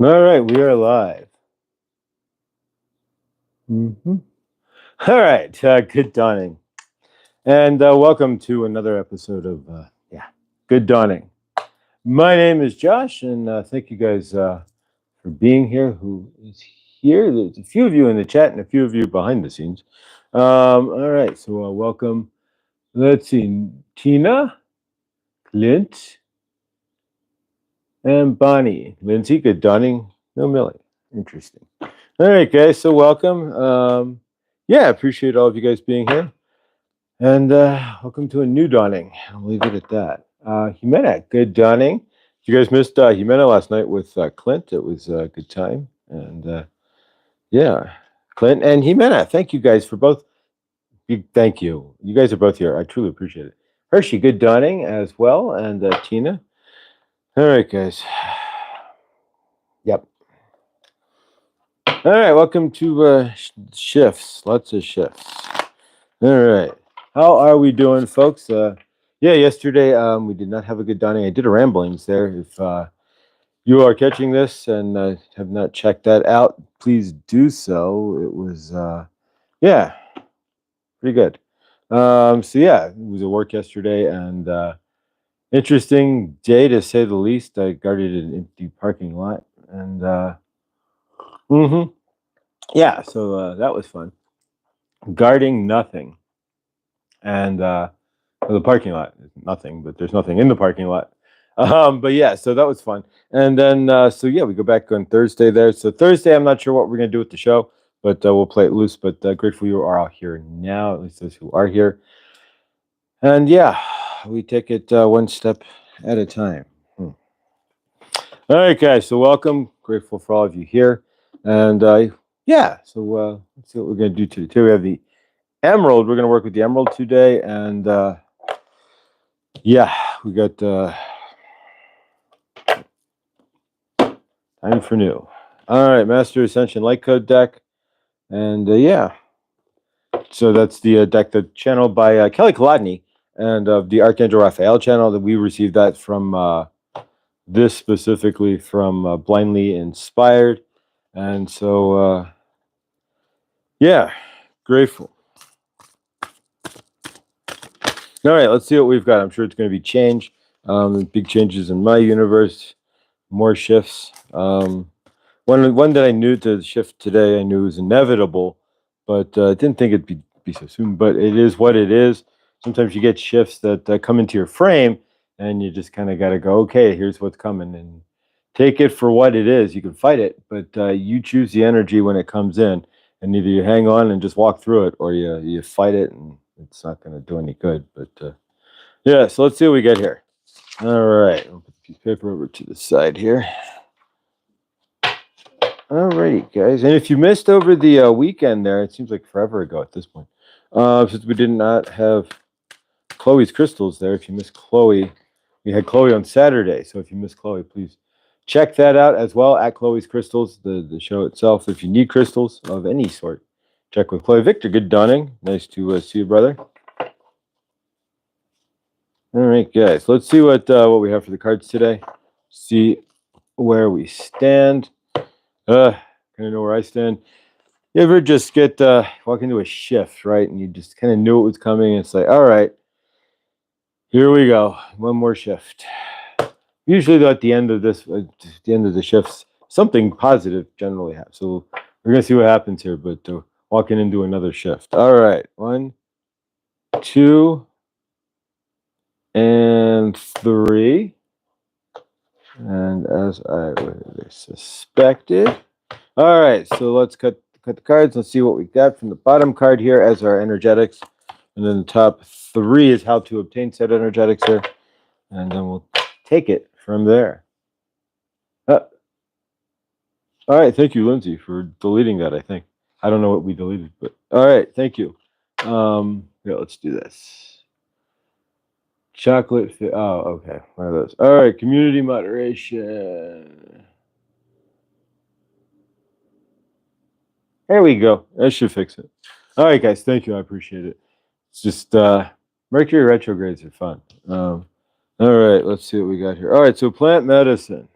All right, we are live. All right, good dawning. And welcome to another episode of, Good Dawning. My name is Josh, and thank you guys for being here. Who is here? There's a few of you in the chat and a few of you behind the scenes. All right, so welcome. Let's see, Tina, Clint, and Bonnie. Lindsay, good dawning. No, Millie. Interesting. All right, guys, so welcome. Appreciate all of you guys being here. And welcome to a new dawning. I'll leave it at that. Jimena, good dawning. You guys missed Jimena last night with Clint. It was a good time. And Clint and Jimena, thank you guys for both. Thank you. You guys are both here. I truly appreciate it. Hershey, good dawning as well. And Tina. All right, guys. Yep. All right, welcome to shifts. Lots of shifts. All right. How are we doing, folks? Yesterday we did not have a good dawning. I did a ramblings there. If you are catching this and have not checked that out, please do so. It was, pretty good. It was a work yesterday and interesting day to say the least. I guarded an empty parking lot and so that was fun. Guarding nothing. And the parking lot is nothing, but there's nothing in the parking lot. So that was fun. And then, we go back on Thursday there. So Thursday, I'm not sure what we're going to do with the show, but we'll play it loose. But grateful you are all here now, at least those who are here. And we take it one step at a time. All right, guys. So welcome. Grateful for all of you here. And let's see what we're going to do today. We have the Emerald. We're going to work with the Emerald today. And we got time for new. All right, Master Ascension Light Code deck. And so that's the deck that's channeled by Kelly Kolodny and the Archangel Raphael channel. That we received that from this specifically from Blindly Inspired. And so, grateful. All right, let's see what we've got. I'm sure it's going to be change. Big changes in my universe. More shifts. One that I knew to shift today, I knew was inevitable, but didn't think it'd be so soon. But it is what it is. Sometimes you get shifts that come into your frame, and you just kind of got to go, okay, here's what's coming, and take it for what it is. You can fight it, but you choose the energy when it comes in, and either you hang on and just walk through it, or you fight it, and it's not going to do any good. But so let's see what we get here. All right, I'll put the piece of paper over to the side here. All righty, guys. And if you missed over the weekend there, it seems like forever ago at this point, since we did not have Chloe's crystals there. If you missed Chloe, we had Chloe on Saturday. So if you missed Chloe, please check that out as well at Chloe's Crystals, the show itself. If you need crystals of any sort, check with Chloe. Victor, good dawning. Nice to see you, brother. All right, guys. Let's see what we have for the cards today. See where we stand. Kind of know where I stand. You ever just get walk into a shift, right? And you just kind of knew it was coming. And it's like, all right, here we go. One more shift. Usually, though, at the end of the shifts, something positive generally happens. So we're gonna see what happens here. But walking into another shift. All right, 1, 2, and 3. And as I suspected. All right, so let's cut the cards. Let's see what we got from the bottom card here as our energetics. And then the top 3 is how to obtain said energetics here. And then we'll take it from there. All right, thank you, Lindsay, for deleting that, I think. I don't know what we deleted, but all right, thank you. Let's do this. Chocolate. Okay. One of those. All right. Community moderation. There we go. That should fix it. All right, guys. Thank you. I appreciate it. It's just Mercury retrogrades are fun. All right. Let's see what we got here. All right. So plant medicine.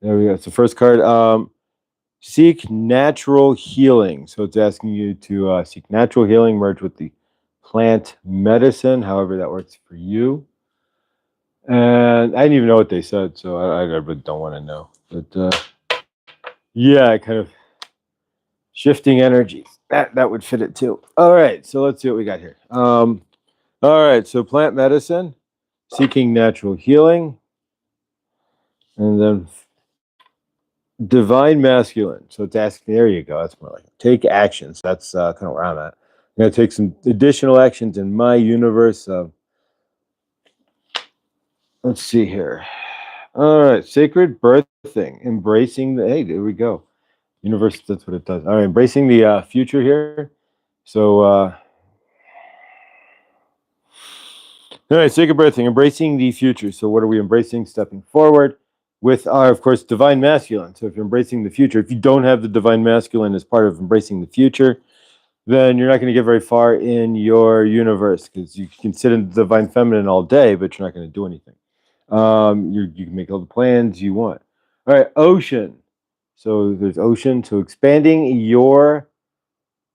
There we go. It's the first card. Seek natural healing. So it's asking you to seek natural healing, merge with the plant medicine, however that works for you. And I didn't even know what they said, so I really don't want to know. But yeah, kind of shifting energies. That would fit it too. All right, so let's see what we got here. All right, so plant medicine, seeking natural healing, and then divine masculine. So it's asking, there you go. That's more like take actions. That's kind of where I'm at. I'm going to take some additional actions in my universe. Let's see here. All right, sacred birthing, embracing the, hey, there we go. Universe, that's what it does. All right, embracing the future here. So, all right, sacred birthing, embracing the future. So, what are we embracing? Stepping forward with our, of course, divine masculine. So, if you're embracing the future, if you don't have the divine masculine as part of embracing the future, then you're not going to get very far in your universe because you can sit in the divine feminine all day, but you're not going to do anything. You can make all the plans you want. All right, ocean. So there's ocean. So expanding your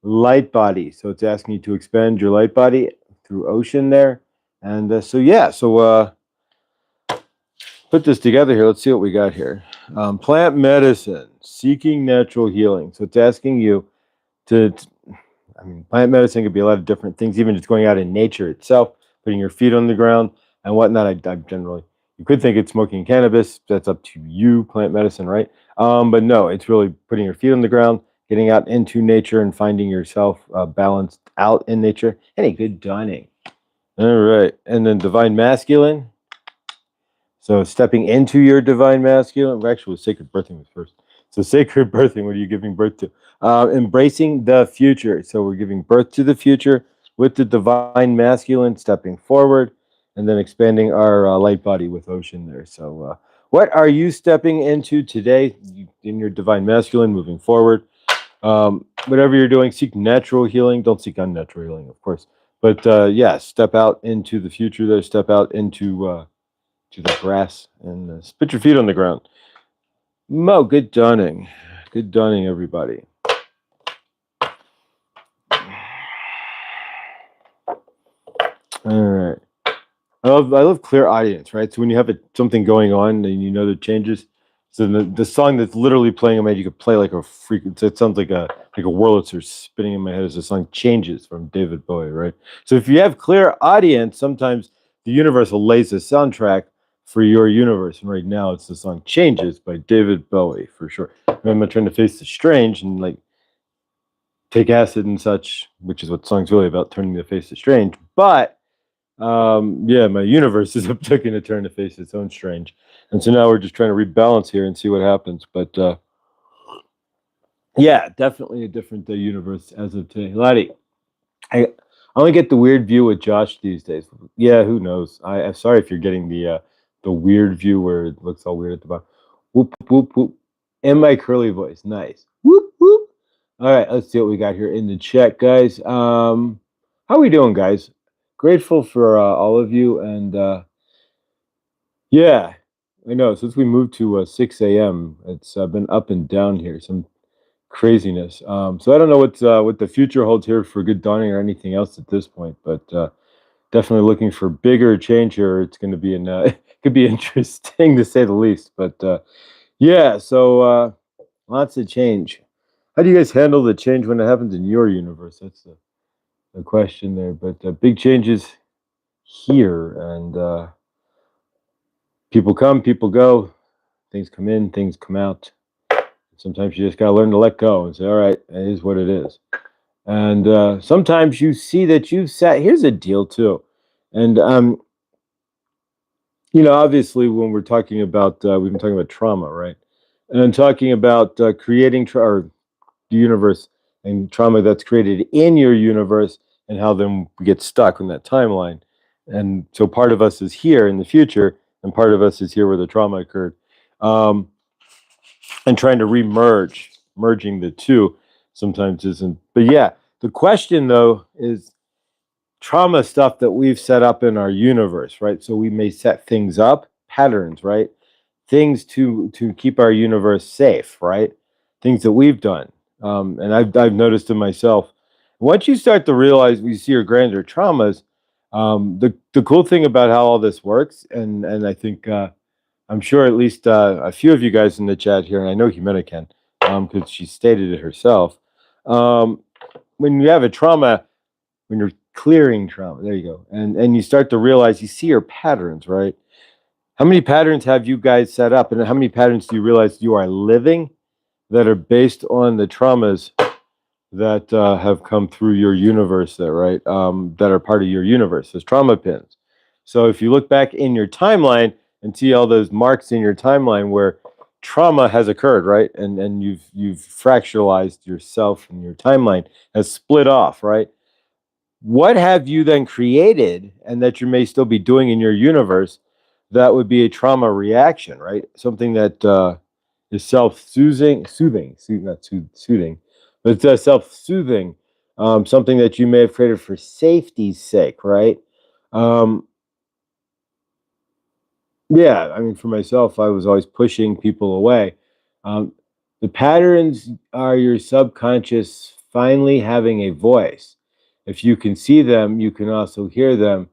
light body. So it's asking you to expand your light body through ocean there. And so put this together here. Let's see what we got here. Plant medicine, seeking natural healing. So it's asking you to plant medicine could be a lot of different things, even just going out in nature itself, putting your feet on the ground and whatnot. I generally, you could think it's smoking cannabis. That's up to you, plant medicine, right? But no, it's really putting your feet on the ground, getting out into nature and finding yourself balanced out in nature. Any good dawning. All right. And then divine masculine. So stepping into your divine masculine, actually sacred birthing was first. So sacred birthing, what are you giving birth to? Embracing the future. So we're giving birth to the future with the divine masculine, stepping forward, and then expanding our light body with ocean there. So what are you stepping into today in your divine masculine, moving forward? Whatever you're doing, seek natural healing. Don't seek unnatural healing, of course. But yeah, step out into the future there. Step out into to the grass and put your feet on the ground. Mo, good dawning. Good dawning, everybody. All right. I love clear audience, right? So when you have something going on and you know the changes, so the song that's literally playing in my head, you could play like a freak. It sounds like a Wurlitzer spinning in my head as the song Changes from David Bowie, right? So if you have clear audience, sometimes the universe will lays a soundtrack for your universe. And right now it's the song Changes by David Bowie for sure. I'm not trying to face the strange and like take acid and such, which is what the song's really about, turning the face to strange. But yeah, my universe is taking a turn to face its own strange. And so now we're just trying to rebalance here and see what happens. But yeah, definitely a different universe as of today. Lottie, I only get the weird view with Josh these days. Yeah, who knows? I'm sorry if you're getting the weird view where it looks all weird at the bottom. Whoop, whoop, whoop. In my curly voice. Nice. Whoop, whoop. All right, let's see what we got here in the chat, guys. How are we doing, guys? Grateful for all of you. And yeah, I know. Since we moved to 6 a.m., it's been up and down here. Some craziness. So I don't know what the future holds here for Good Dawning or anything else at this point, but definitely looking for bigger change here. It's going to be it could be interesting to say the least. But yeah, so lots of change. How do you guys handle the change when it happens in your universe? That's the question there. But big changes here, and people come, people go. Things come in, things come out. Sometimes you just got to learn to let go and say, all right, it is what it is. And sometimes you see that you've sat, here's a deal too. And, obviously when we're talking about, we've been talking about trauma, right? And talking about creating or the universe and trauma that's created in your universe and how then we get stuck in that timeline. And so part of us is here in the future and part of us is here where the trauma occurred. And trying to merging the two sometimes isn't. But yeah, the question though is trauma stuff that we've set up in our universe, right? So we may set things up, patterns, right? things to keep our universe safe, right? Things that we've done, and I've noticed in myself. Once you start to realize you see your grander traumas, the cool thing about how all this works, and I think I'm sure at least a few of you guys in the chat here, and I know Jimena can, because she stated it herself. When you have a trauma, when you're clearing trauma, there you go, and you start to realize you see your patterns, right? How many patterns have you guys set up, and how many patterns do you realize you are living that are based on the traumas that have come through your universe, that right, that are part of your universe, as trauma pins? So if you look back in your timeline and see all those marks in your timeline where trauma has occurred, right, and you've fractionalized yourself, and your timeline has split off, right? What have you then created, and that you may still be doing in your universe, that would be a trauma reaction, right? Something that is self-soothing, soothing, but it's self-soothing, something that you may have created for safety's sake, right? Um, yeah, I mean, for myself, I was always pushing people away. Um, the patterns are your subconscious finally having a voice. If you can see them, you can also hear them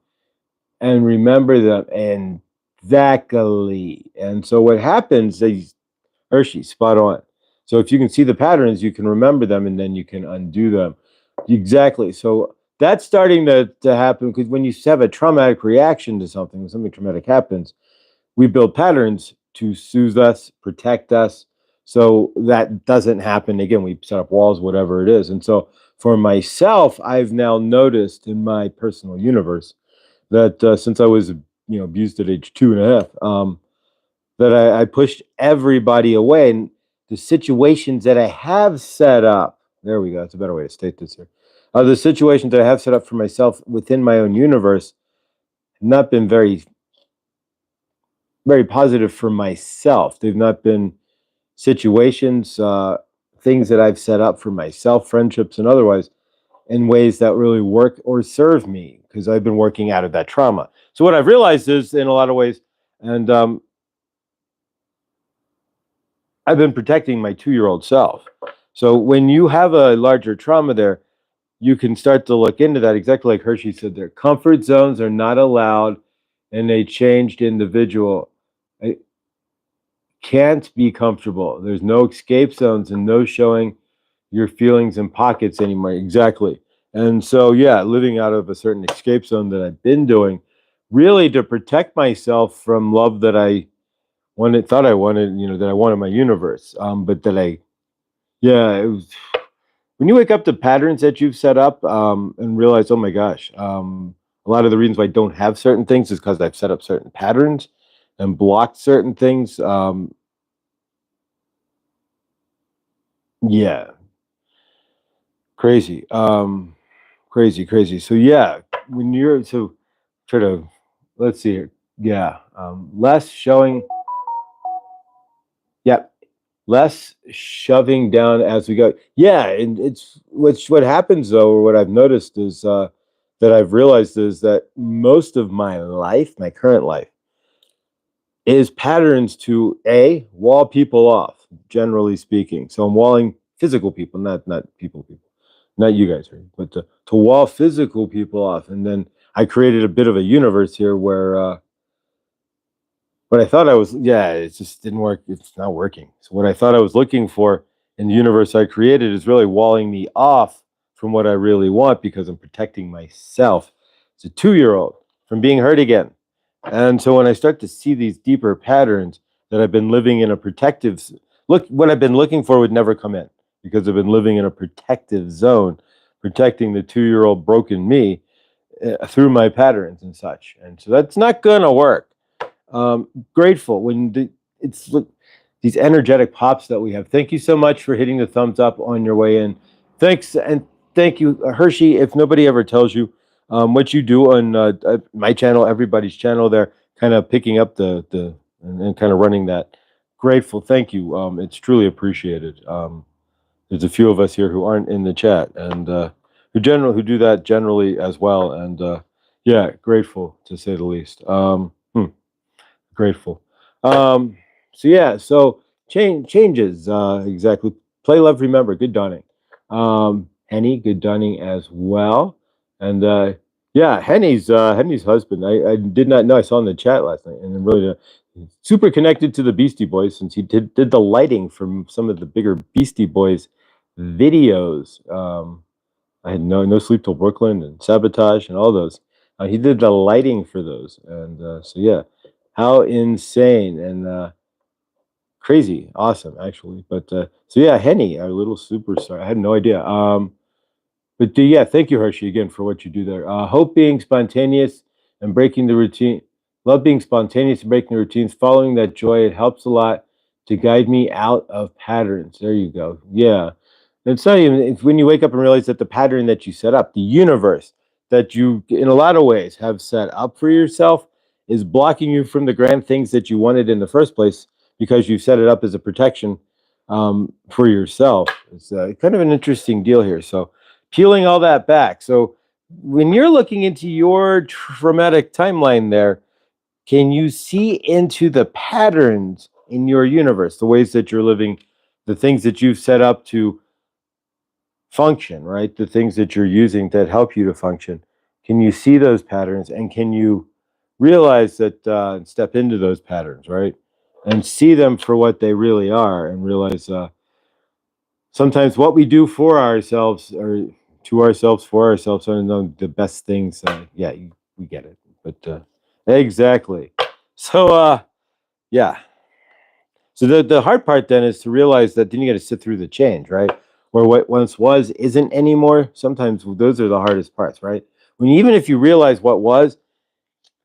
and remember them. Exactly. And so what happens is Hershey, spot on. So if you can see the patterns, you can remember them, and then you can undo them. Exactly. So that's starting to happen, because when you have a traumatic reaction to something, when something traumatic happens, we build patterns to soothe us, protect us, so that doesn't happen again. We set up walls, whatever it is. And so for myself, I've now noticed in my personal universe that since I was abused at age 2.5, that I pushed everybody away, and the situations that I have set up. There we go. That's a better way to state this here. The situations that I have set up for myself within my own universe have not been very very positive for myself. They've not been situations, things that I've set up for myself, friendships and otherwise, in ways that really work or serve me, because I've been working out of that trauma. So what I've realized is, in a lot of ways, and I've been protecting my 2-year-old self. So when you have a larger trauma there, you can start to look into that, exactly like Hershey said there. Comfort zones are not allowed in a changed individual. I can't be comfortable. There's no escape zones and no showing your feelings in pockets anymore. Exactly. And so, yeah, living out of a certain escape zone that I've been doing, really to protect myself from love that I thought I wanted, that I wanted in my universe. But that it was when you wake up to patterns that you've set up, and realize, oh my gosh, a lot of the reasons why I don't have certain things is because I've set up certain patterns and blocked certain things. Yeah, crazy. Crazy. So yeah, when you're try to let's see here. Yeah, less showing. Yeah, less shoving down as we go. Yeah, and it's what happens though, or what I've noticed is that I've realized is that most of my life, my current life, is patterns to wall people off, generally speaking. So I'm walling physical people, not people, not you guys, right? But to wall physical people off, and then I created a bit of a universe here where what I thought I was, it just didn't work. It's not working. So what I thought I was looking for in the universe I created is really walling me off from what I really want, because I'm protecting myself as a 2-year-old from being hurt again. And so when I start to see these deeper patterns that I've been living in a protective what I've been looking for would never come in, because I've been living in a protective zone, protecting the 2-year-old broken me through my patterns and such. And so that's not going to work. Grateful when it's these energetic pops that we have. Thank you so much for hitting the thumbs up on your way in. Thanks, and thank you, Hershey. If nobody ever tells you what you do on my channel, everybody's channel, there, kind of picking up the and kind of running that. Grateful, thank you. It's truly appreciated. There's a few of us here who aren't in the chat, and who do that generally as well. And yeah, grateful to say the least. Grateful. So changes, exactly. Play, love, remember. Good dawning. Henny, good dawning as well. And yeah, Henny's husband. I did not know. I saw in the chat last night, and I'm really super connected to the Beastie Boys since he did the lighting from some of the bigger Beastie Boys videos. I had no sleep till Brooklyn and Sabotage and all those. He did the lighting for those, and so yeah, how insane and crazy, awesome actually. But so yeah, Henny, our little superstar. I had no idea. But yeah, thank you, Hershey, again for what you do there. Hope being spontaneous and breaking the routine. Love being spontaneous and breaking the routines. Following that joy, it helps a lot to guide me out of patterns. There you go. Yeah. It's not even it's when you wake up and realize that the pattern that you set up, the universe that you, in a lot of ways, have set up for yourself is blocking you from the grand things that you wanted in the first place because you set it up as a protection for yourself. It's kind of an interesting deal here. So, peeling all that back. So, when you're looking into your traumatic timeline there, can you see into the patterns in your universe, the ways that you're living, the things that you've set up to function, right? The things that you're using that help you to function. Can you see those patterns and can you realize that step into those patterns, right? And see them for what they really are and realize sometimes what we do for ourselves or to ourselves for ourselves are the best things. Yeah, we get it. But exactly. So, yeah. So the hard part then is to realize that then you got to sit through the change, right? Where what once was isn't anymore. Sometimes those are the hardest parts, right? When even if you realize what was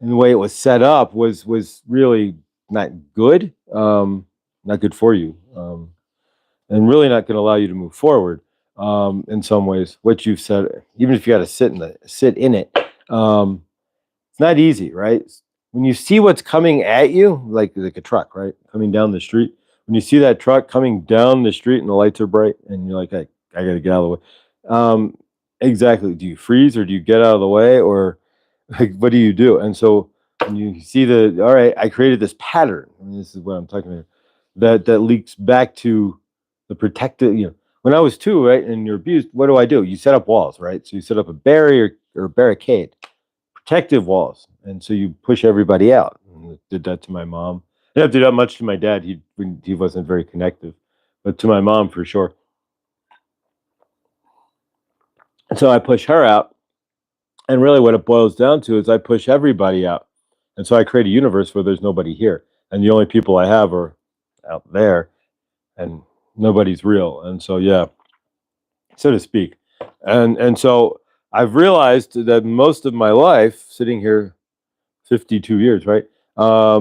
and the way it was set up was really not good, not good for you, and really not going to allow you to move forward. In some ways, what you've said, even if you got to sit in it, it's not easy, right? When you see what's coming at you, like a truck, right, coming down the street. When you see that truck coming down the street and the lights are bright, and you're like, "Hey, I got to get out of the way." Exactly. Do you freeze or do you get out of the way, or like what do you do? And so when you see all right, I created this pattern. And this is what I'm talking about. That leaks back to the protective. When I was 2, right, and you're abused, what do? You set up walls, right? So you set up a barrier or a barricade, protective walls, and so you push everybody out. And I did that to my mom. I didn't have to do that much to my dad. He wasn't very connective, but to my mom for sure. And so I push her out, and really what it boils down to is I push everybody out, and so I create a universe where there's nobody here, and the only people I have are out there, and nobody's real. And so yeah, so to speak, and so I've realized that most of my life sitting here 52 years, right?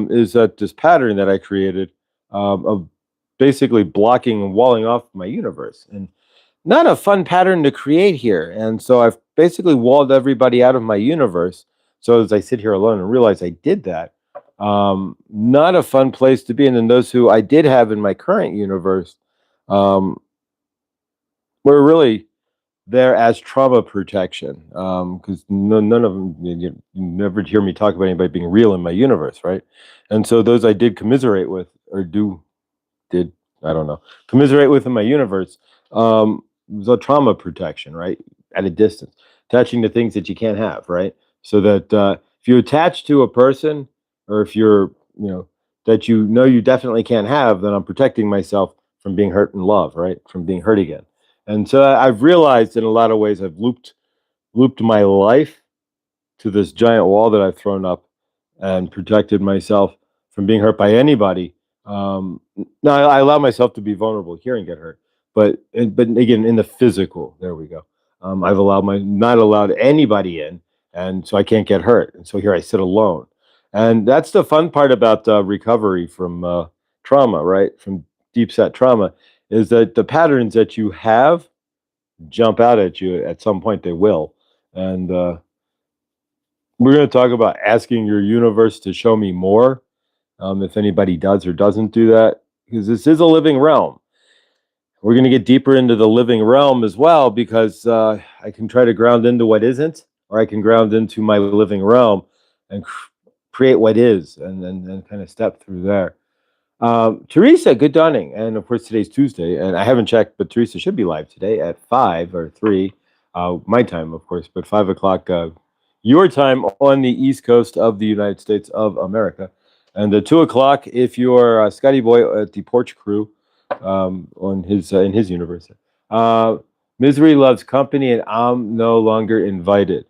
Is that this pattern that I created of basically blocking and walling off my universe. And not a fun pattern to create here. And so I've basically walled everybody out of my universe. So as I sit here alone and realize I did that, not a fun place to be. And then those who I did have in my current universe um, were really there as trauma protection because none of them you never hear me talk about anybody being real in my universe, right? And so those I did commiserate with or did I don't know commiserate with in my universe was a trauma protection, right? At a distance, attaching to things that you can't have, right? So that if you attach to a person or if you're that you definitely can't have, then I'm protecting myself from being hurt in love, right? From being hurt again. And so I've realized in a lot of ways I've looped my life to this giant wall that I've thrown up and protected myself from being hurt by anybody. Now I allow myself to be vulnerable here and get hurt, but again in the physical, there we go. I've not allowed anybody in, and so I can't get hurt, and so here I sit alone. And that's the fun part about recovery from trauma, right? From deep set trauma, is that the patterns that you have jump out at you at some point. They will, and we're going to talk about asking your universe to show me more. If anybody does or doesn't do that, because this is a living realm. We're going to get deeper into the living realm as well, because I can try to ground into what isn't, or I can ground into my living realm and create what is, and kind of step through there. Teresa, good dawning. And of course, today's Tuesday, and I haven't checked, but Teresa should be live today at 5 or 3, my time, of course, but 5 o'clock your time on the East Coast of the United States of America. And 2 o'clock if you're Scotty Boy at the Porch Crew on his in his universe. Misery loves company, and I'm no longer invited.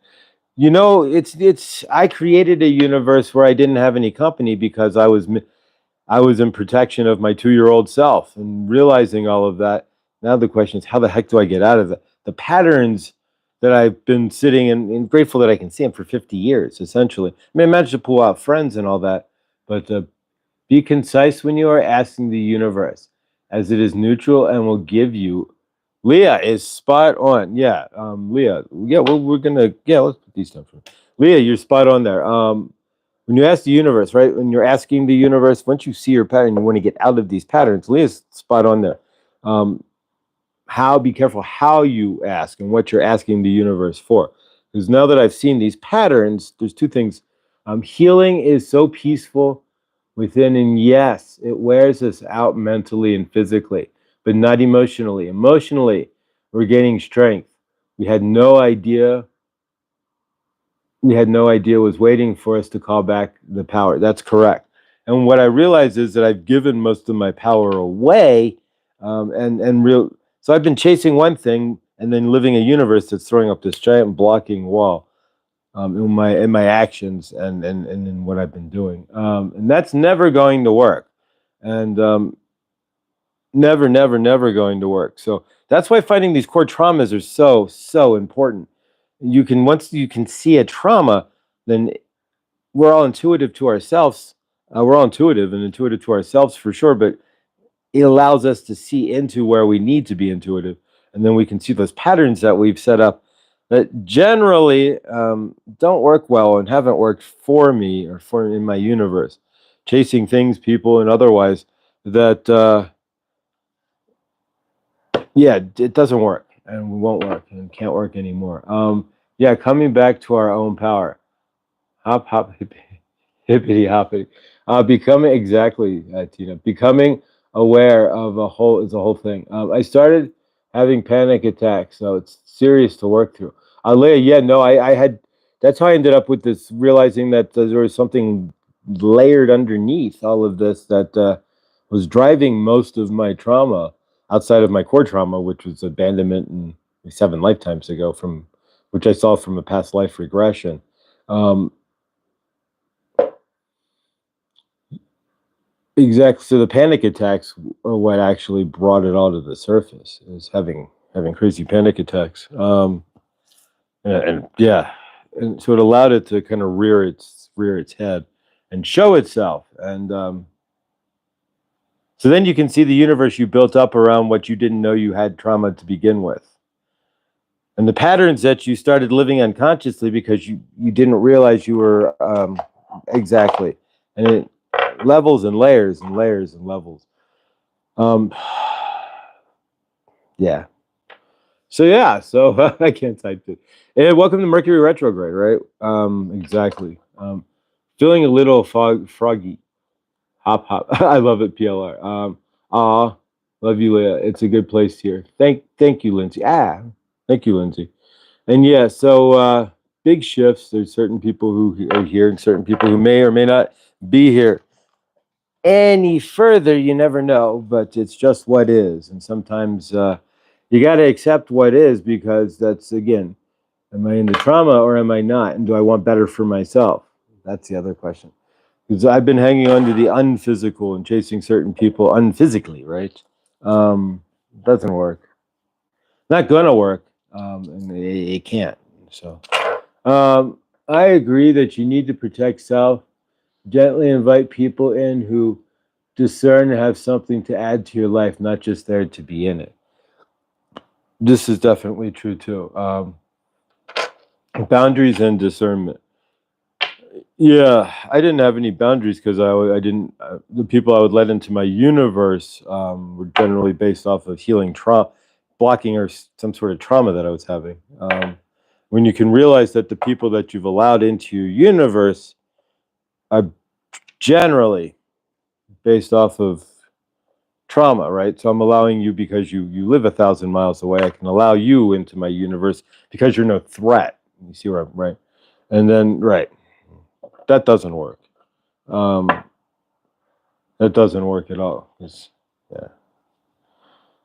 It's. I created a universe where I didn't have any company because I was in protection of my 2-year-old self, and realizing all of that. Now the question is, how the heck do I get out of it? The patterns that I've been sitting in, and grateful that I can see them for 50 years, essentially. I mean, I managed to pull out friends and all that, but be concise when you are asking the universe, as it is neutral and will give you. Leah is spot on. Yeah, Leah. Yeah, well, we're gonna. Yeah, let's put these down for Leah. You're spot on there. When you ask the universe, right? When you're asking the universe, once you see your pattern, you want to get out of these patterns. Leah's spot on there. Be careful how you ask and what you're asking the universe for. Because now that I've seen these patterns, there's two things. Healing is so peaceful within, and yes, it wears us out mentally and physically, but not emotionally. Emotionally, we're gaining strength. We had no idea was waiting for us to call back the power. That's correct. And what I realize is that I've given most of my power away, so I've been chasing one thing and then living a universe that's throwing up this giant blocking wall in my actions and in what I've been doing, and that's never going to work, and never going to work. So that's why fighting these core traumas are so important. Once you can see a trauma, then we're all intuitive to ourselves. We're all intuitive to ourselves for sure, but it allows us to see into where we need to be intuitive, and then we can see those patterns that we've set up that generally don't work well and haven't worked for me or for in my universe, chasing things, people, and otherwise that it doesn't work and won't work and can't work anymore. Coming back to our own power. Hop, hop, hippity hoppity. Becoming exactly, Tina. Becoming aware of a whole thing. I started having panic attacks, so it's serious to work through. Leah, yeah, no, I had. That's how I ended up with this, realizing that there was something layered underneath all of this that was driving most of my trauma outside of my core trauma, which was abandonment and 7 lifetimes ago, from which I saw from a past life regression. Exactly. So the panic attacks are what actually brought it all to the surface. Is having crazy panic attacks. And so it allowed it to kind of rear its head and show itself. And so then you can see the universe you built up around what you didn't know you had trauma to begin with, and the patterns that you started living unconsciously because you didn't realize you were exactly, and it levels and layers and layers and levels. Yeah. So I can't type it. And welcome to Mercury retrograde, right? Exactly. Feeling a little froggy. Hop hop. I love it, PLR. Love you, Leah. It's a good place here. Thank you, Lindsay. Thank you, Lindsay. And yeah, so big shifts. There's certain people who are here and certain people who may or may not be here any further. You never know, but it's just what is. And sometimes you got to accept what is, because that's, again, am I in the trauma or am I not? And do I want better for myself? That's the other question. Because I've been hanging on to the unphysical and chasing certain people unphysically, right? Doesn't work. Not gonna work. And it can't. So I agree that you need to protect self. Gently invite people in who discern and have something to add to your life, not just there to be in it. This is definitely true too. Boundaries and discernment. Yeah, I didn't have any boundaries because I didn't. The people I would let into my universe were generally based off of healing trauma, blocking or some sort of trauma that I was having. When you can realize that the people that you've allowed into your universe are generally based off of trauma, right? So I'm allowing you because you live 1,000 miles away. I can allow you into my universe because you're no threat. You see where I'm right? And then that doesn't work. That doesn't work at all. Yeah.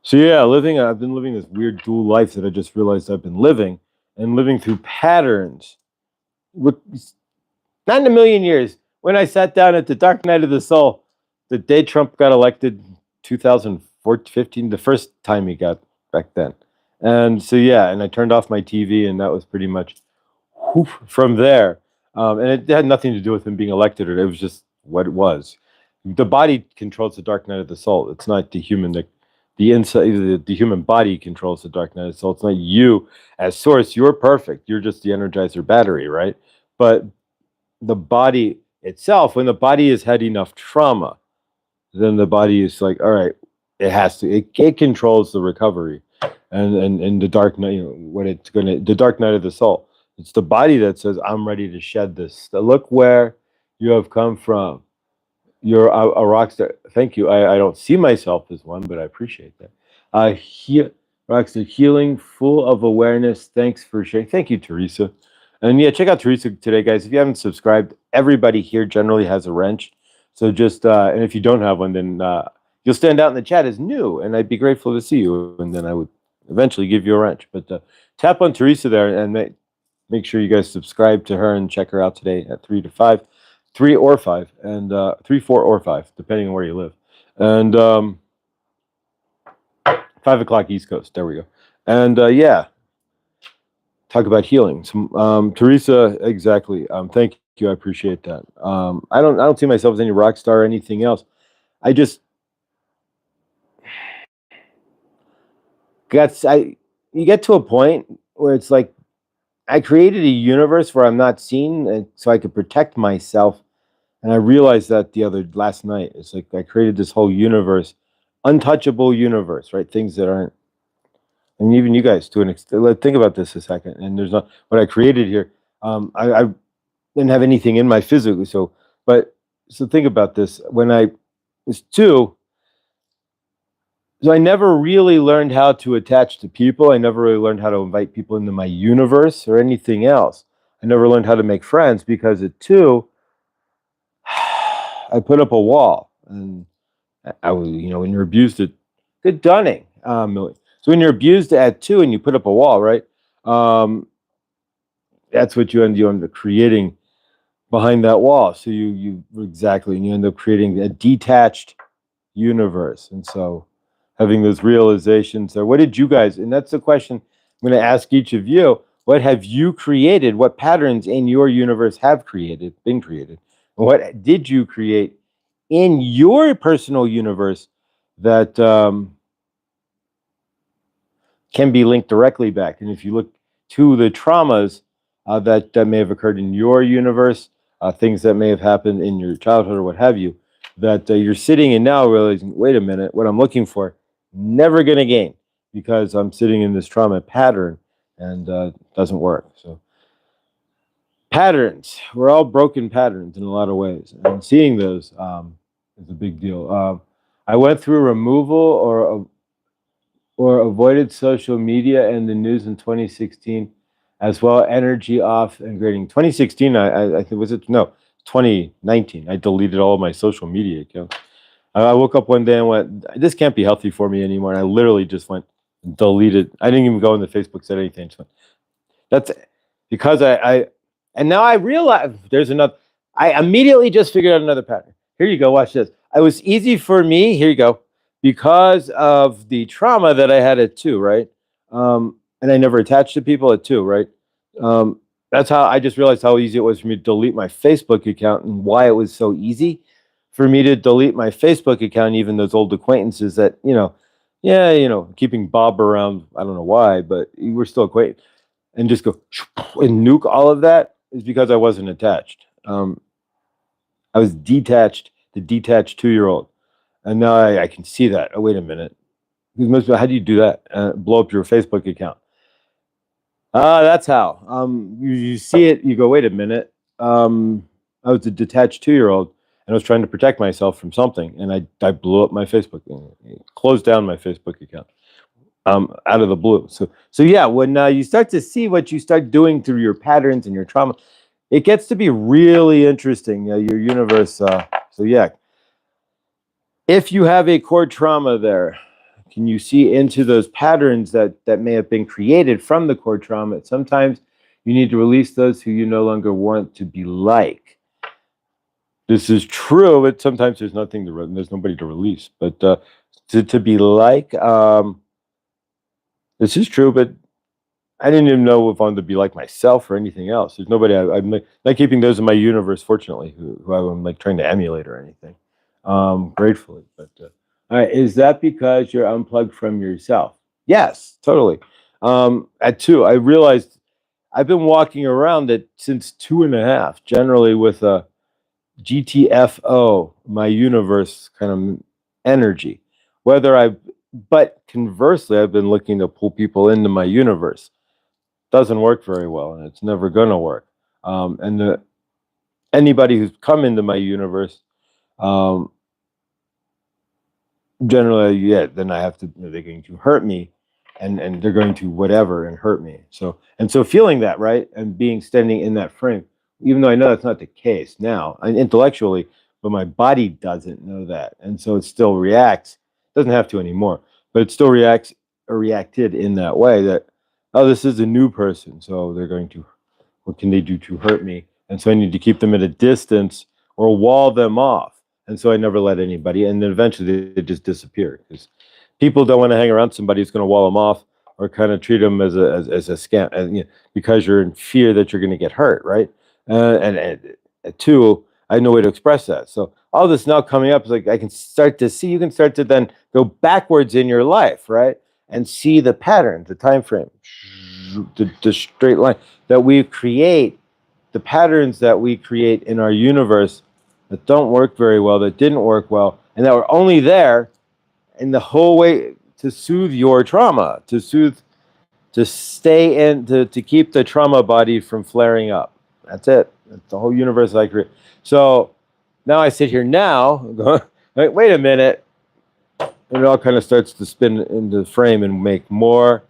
So yeah, I've been living this weird dual life that I just realized I've been living, and living through patterns. Not in a million years. When I sat down at the dark night of the soul, the day Trump got elected, 2015, the first time he got back then. And so yeah, and I turned off my TV, and that was pretty much from there. And it had nothing to do with him being elected, or it was just what it was. The body controls the dark night of the soul. It's not the human. The inside, the human body controls the dark night of the soul. It's not you as source. You're perfect. You're just the energizer battery, right? But the body itself, when the body has had enough trauma, then the body is like, all right, it has to. It controls the recovery, and the dark night. The dark night of the soul. It's the body that says, I'm ready to shed this. Look where you have come from. You're a rock star. Thank you. I don't see myself as one, but I appreciate that. Rockstar, healing, full of awareness. Thanks for sharing. Thank you, Teresa. And yeah, check out Teresa today, guys. If you haven't subscribed, everybody here generally has a wrench. So just, and if you don't have one, then you'll stand out in the chat as new, and I'd be grateful to see you. And then I would eventually give you a wrench. But tap on Teresa there, and make sure you guys subscribe to her and check her out today at 3 to 5. 3 or 5, and 3, 4, or 5, depending on where you live. And 5 o'clock East Coast. There we go. And yeah, talk about healing. Teresa, exactly. Thank you. I appreciate that. I don't see myself as any rock star or anything else. I just you get to a point where it's like I created a universe where I'm not seen, and so I could protect myself. And I realized that last night. It's like I created this whole universe, untouchable universe, right? Things that aren't, and even you guys to an extent. Think about this a second. And there's not what I created here. I didn't have anything in my physical, so think about this. When I was 2, so I never really learned how to attach to people. I never really learned how to invite people into my universe or anything else. I never learned how to make friends because at 2. I put up a wall, and I was, when you're abused at good Dunning, Millie. So when you're abused at 2 and you put up a wall, right? That's what you end up creating behind that wall. So you exactly, and you end up creating a detached universe. And so having those realizations there, what did you guys? And that's the question I'm going to ask each of you. What have you created? What patterns in your universe have been created? What did you create in your personal universe that can be linked directly back? And if you look to the traumas that may have occurred in your universe, things that may have happened in your childhood or what have you, that you're sitting in now realizing, wait a minute, what I'm looking for, never going to gain because I'm sitting in this trauma pattern and it doesn't work. So patterns, we're all broken patterns in a lot of ways, and seeing those is a big deal. I went through removal or avoided social media and the news in 2016 as well, energy off and grading. 2016, I think, was it? No, 2019. I deleted all of my social media accounts. I woke up one day and went, this can't be healthy for me anymore. And I literally just went and deleted. I didn't even go into Facebook, said anything. Just went, that's because and now I realize there's another. I immediately just figured out another pattern. Here you go. Watch this. It was easy for me. Here you go. Because of the trauma that I had at 2, right? And I never attached to people at 2, right? That's how I just realized how easy it was for me to delete my Facebook account and why it was so easy for me to delete my Facebook account, even those old acquaintances that, keeping Bob around, I don't know why, but we're still acquainted, and just go and nuke all of that is because I wasn't attached. I was detached, the detached 2-year-old. And now I can see that. Oh, wait a minute. How do you do that? Blow up your Facebook account. That's how. You see it, you go, wait a minute. I was a detached 2-year-old. and I was trying to protect myself from something, and I blew up my Facebook, closed down my Facebook account, out of the blue. So yeah, when you start to see what you start doing through your patterns and your trauma, it gets to be really interesting. Your universe. So yeah, if you have a core trauma there, can you see into those patterns that may have been created from the core trauma? Sometimes you need to release those who you no longer want to be like. This is true, but sometimes there's there's nobody to release. But to be like, this is true, but I didn't even know if I wanted to be like myself or anything else. There's nobody I'm not keeping those in my universe, fortunately, who I'm like trying to emulate or anything. Gratefully, but all right, is that because you're unplugged from yourself? Yes, totally. At 2, I realized I've been walking around it since 2.5, generally with a GTFO, my universe kind of energy. But conversely, I've been looking to pull people into my universe. Doesn't work very well, and it's never going to work. Anybody who's come into my universe, generally, yeah, then I have to, they're going to hurt me, and they're going to whatever and hurt me. So feeling that, right, and standing in that frame, even though I know that's not the case now, intellectually, but my body doesn't know that, and so it still reacts. Doesn't have to anymore, but it still reacts or reacted in that way that, oh, this is a new person, so they're going to, what can they do to hurt me? And so I need to keep them at a distance or wall them off. And so I never let anybody, and then eventually they just disappear because people don't want to hang around somebody who's going to wall them off or kind of treat them as a scam, and, because you're in fear that you're going to get hurt, right? And 2, I had no way to express that. So all this now coming up is like I can start to see. You can start to then go backwards in your life, right, and see the pattern, the time frame, the straight line that we create, the patterns that we create in our universe that don't work very well, that didn't work well, and that were only there in the whole way to soothe your trauma, to stay in, to keep the trauma body from flaring up. That's it. That's the whole universe I create. So now I sit here now, going, wait a minute, and it all kind of starts to spin into the frame and make more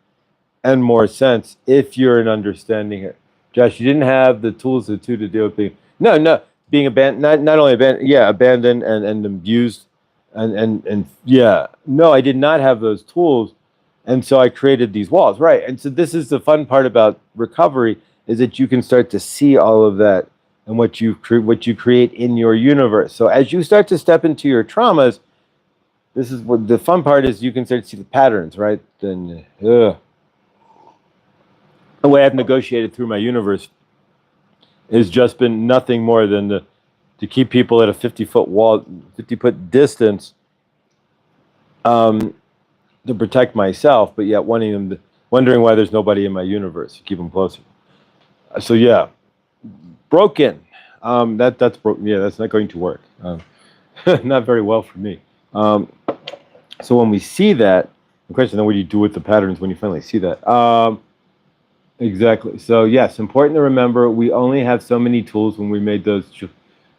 and more sense if you're an understanding it. Josh, you didn't have the tools to deal with being being abandoned, not only abandoned and abused, and yeah, no, I did not have those tools, and so I created these walls, right? And so this is the fun part about recovery, is that you can start to see all of that and what you create in your universe. So as you start to step into your traumas, this is what the fun part is. You can start to see the patterns, right? Then the way I've negotiated through my universe has just been nothing more than to keep people at a 50-foot wall, 50-foot distance, to protect myself, but yet wondering why there's nobody in my universe to keep them closer. So yeah, broken. That's broken. Yeah, that's not going to work. Not very well for me. So when we see that, the question then, what do you do with the patterns when you finally see that? Exactly. So yes, important to remember, we only have so many tools when we made those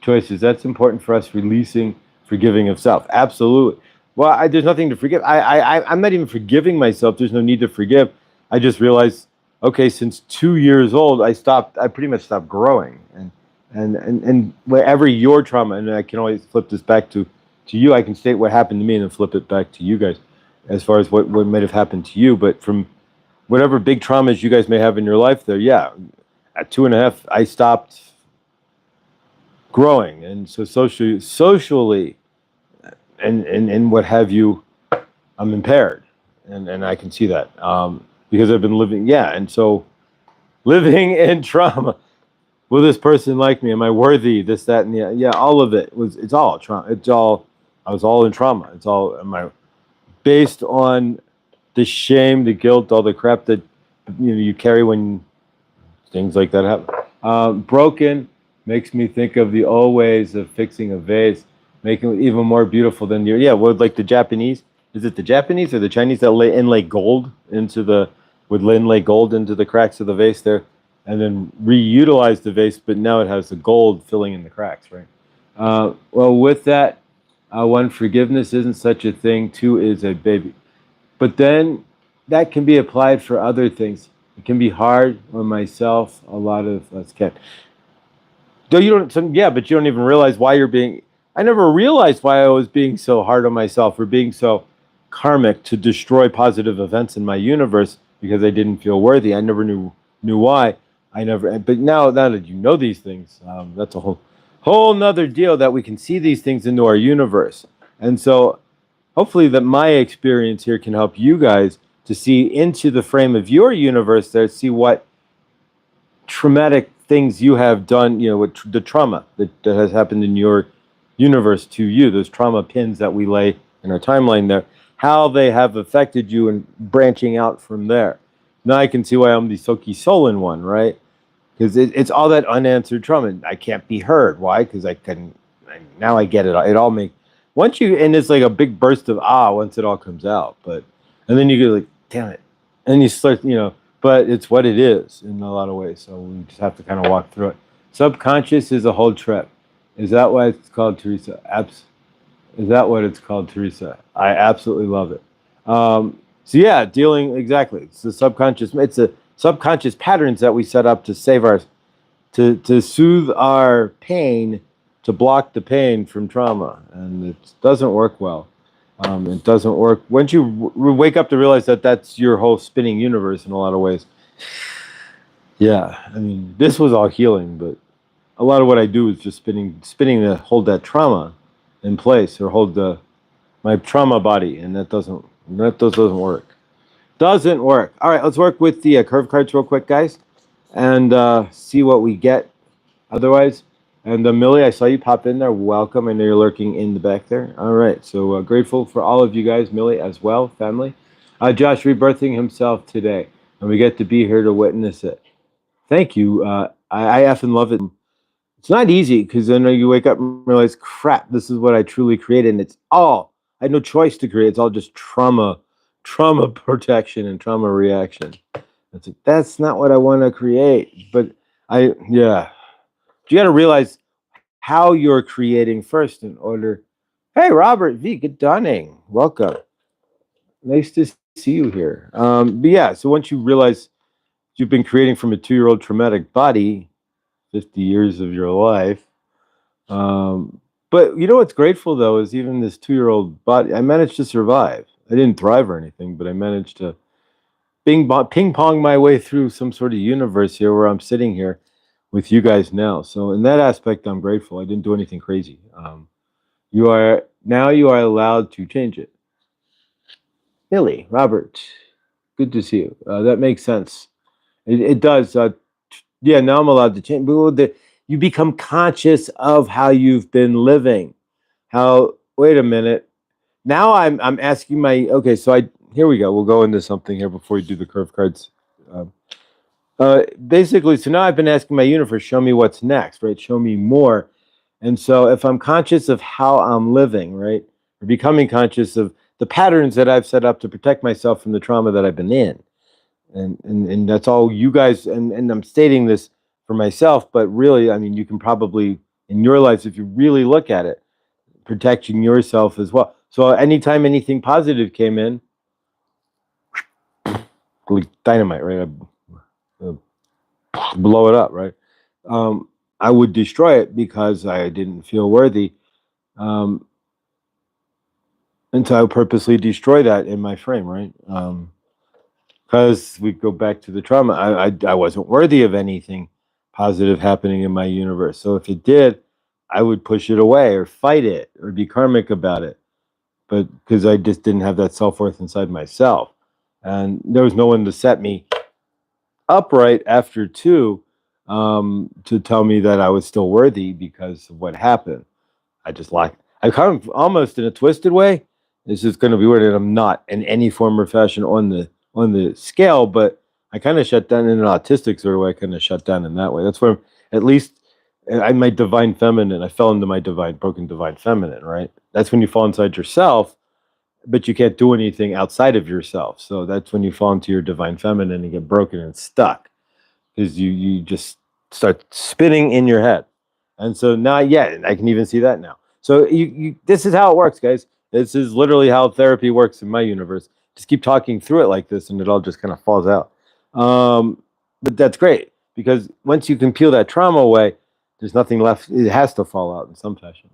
choices. That's important for us, releasing, forgiving of self. Absolutely. Well, there's nothing to forgive. I'm not even forgiving myself. There's no need to forgive. I just realized, okay, since 2 years old, I pretty much stopped growing. And wherever your trauma, and I can always flip this back to you, I can state what happened to me and then flip it back to you guys as far as what might have happened to you. But from whatever big traumas you guys may have in your life there, yeah, at 2.5, I stopped growing. And so socially and what have you, I'm impaired. And I can see that because I've been living, and so living in trauma. Will this person like me? Am I worthy? This, that, and all of it it's all trauma. I was all in trauma. It's all, based on the shame, the guilt, all the crap that you carry when things like that happen. Broken makes me think of the old ways of fixing a vase, making it even more beautiful than like the Japanese. Is it the Japanese or the Chinese that inlay gold would inlay gold into the cracks of the vase there, and then reutilize the vase, but now it has the gold filling in the cracks, right? Well, with that, one, forgiveness isn't such a thing. Two is a baby. But then that can be applied for other things. It can be hard on myself. A lot of us can. Though you don't, yeah, but you don't even realize why you're being. I never realized why I was being so hard on myself or being so karmic to destroy positive events in my universe because I didn't feel worthy. I never knew why. I never. But now that you know these things, that's a whole nother deal that we can see these things into our universe. And so hopefully that my experience here can help you guys to see into the frame of your universe there, see what traumatic things you have done, what the trauma that has happened in your universe to you, those trauma pins that we lay in our timeline there, how they have affected you and branching out from there. Now I can see why I'm the Soki Solon one, right? Because it's all that unanswered trauma. I can't be heard. Why? Because I couldn't. Now I get it. It all makes once you, and it's like a big burst of once it all comes out. But and then you go like, damn it, and you start, But it's what it is in a lot of ways. So we just have to kind of walk through it. Subconscious is a whole trip. Is that why it's called, Teresa? Is that what it's called, Teresa? I absolutely love it. So yeah, dealing exactly. It's the subconscious. It's the subconscious patterns that we set up to save our, to soothe our pain, to block the pain from trauma, and it doesn't work well. It doesn't work once you wake up to realize that that's your whole spinning universe in a lot of ways. Yeah, I mean, this was all healing, but a lot of what I do is just spinning to hold that trauma in place or hold my trauma body, and that doesn't work. Doesn't work. All right, let's work with the curve cards real quick, guys, and see what we get. Otherwise, and Millie, I saw you pop in there. Welcome. I know you're lurking in the back there. All right, so grateful for all of you guys, Millie as well, family. Josh rebirthing himself today, and we get to be here to witness it. Thank you. I effing love it. It's not easy because then you wake up and realize, crap, this is what I truly created, and it's all I had no choice to create. It's all just trauma protection and trauma reaction. It's like, that's not what I want to create. But yeah, you got to realize how you're creating first in order. Hey, Robert V, good dawning. Welcome. Nice to see you here. But yeah, so once you realize you've been creating from a 2-year-old traumatic body, 50 years of your life. But you know what's grateful though is even this 2-year-old body, I managed to survive. I didn't thrive or anything, but I managed to ping pong my way through some sort of universe here where I'm sitting here with you guys now. So in that aspect, I'm grateful. I didn't do anything crazy. You are allowed to change it. Billy, Robert, good to see you. That makes sense. It does. Yeah, now I'm allowed to change. But you become conscious of how you've been living. Wait a minute. Now I'm asking okay, so here we go. We'll go into something here before we do the curve cards. Basically, so now I've been asking my universe, show me what's next, right? Show me more. And so if I'm conscious of how I'm living, right, or becoming conscious of the patterns that I've set up to protect myself from the trauma that I've been in, and that's all you guys, and I'm stating this for myself, but really, I mean, you can probably, in your lives, if you really look at it, protecting yourself as well. So anytime anything positive came in, like dynamite, right? Blow it up, right? I would destroy it because I didn't feel worthy. And so I would purposely destroy that in my frame, right? Because we go back to the trauma. I wasn't worthy of anything positive happening in my universe. So if it did, I would push it away or fight it or be karmic about it. But because I just didn't have that self-worth inside myself. And there was no one to set me upright after 2 to tell me that I was still worthy because of what happened. I kind of almost in a twisted way. This is going to be weird, and I'm not in any form or fashion on the scale, but I kind of shut down in an autistic sort of way. I kind of shut down in that way. That's where at least I'm my divine feminine. I fell into my broken divine feminine, right? That's when you fall inside yourself, but you can't do anything outside of yourself. So that's when you fall into your divine feminine and get broken and stuck because you just start spinning in your head. And so not yet, and I can even see that now. So this is how it works, guys. This is literally how therapy works in my universe. Just keep talking through it like this, and it all just kind of falls out. But that's great because once you can peel that trauma away, there's nothing left. It has to fall out in some fashion.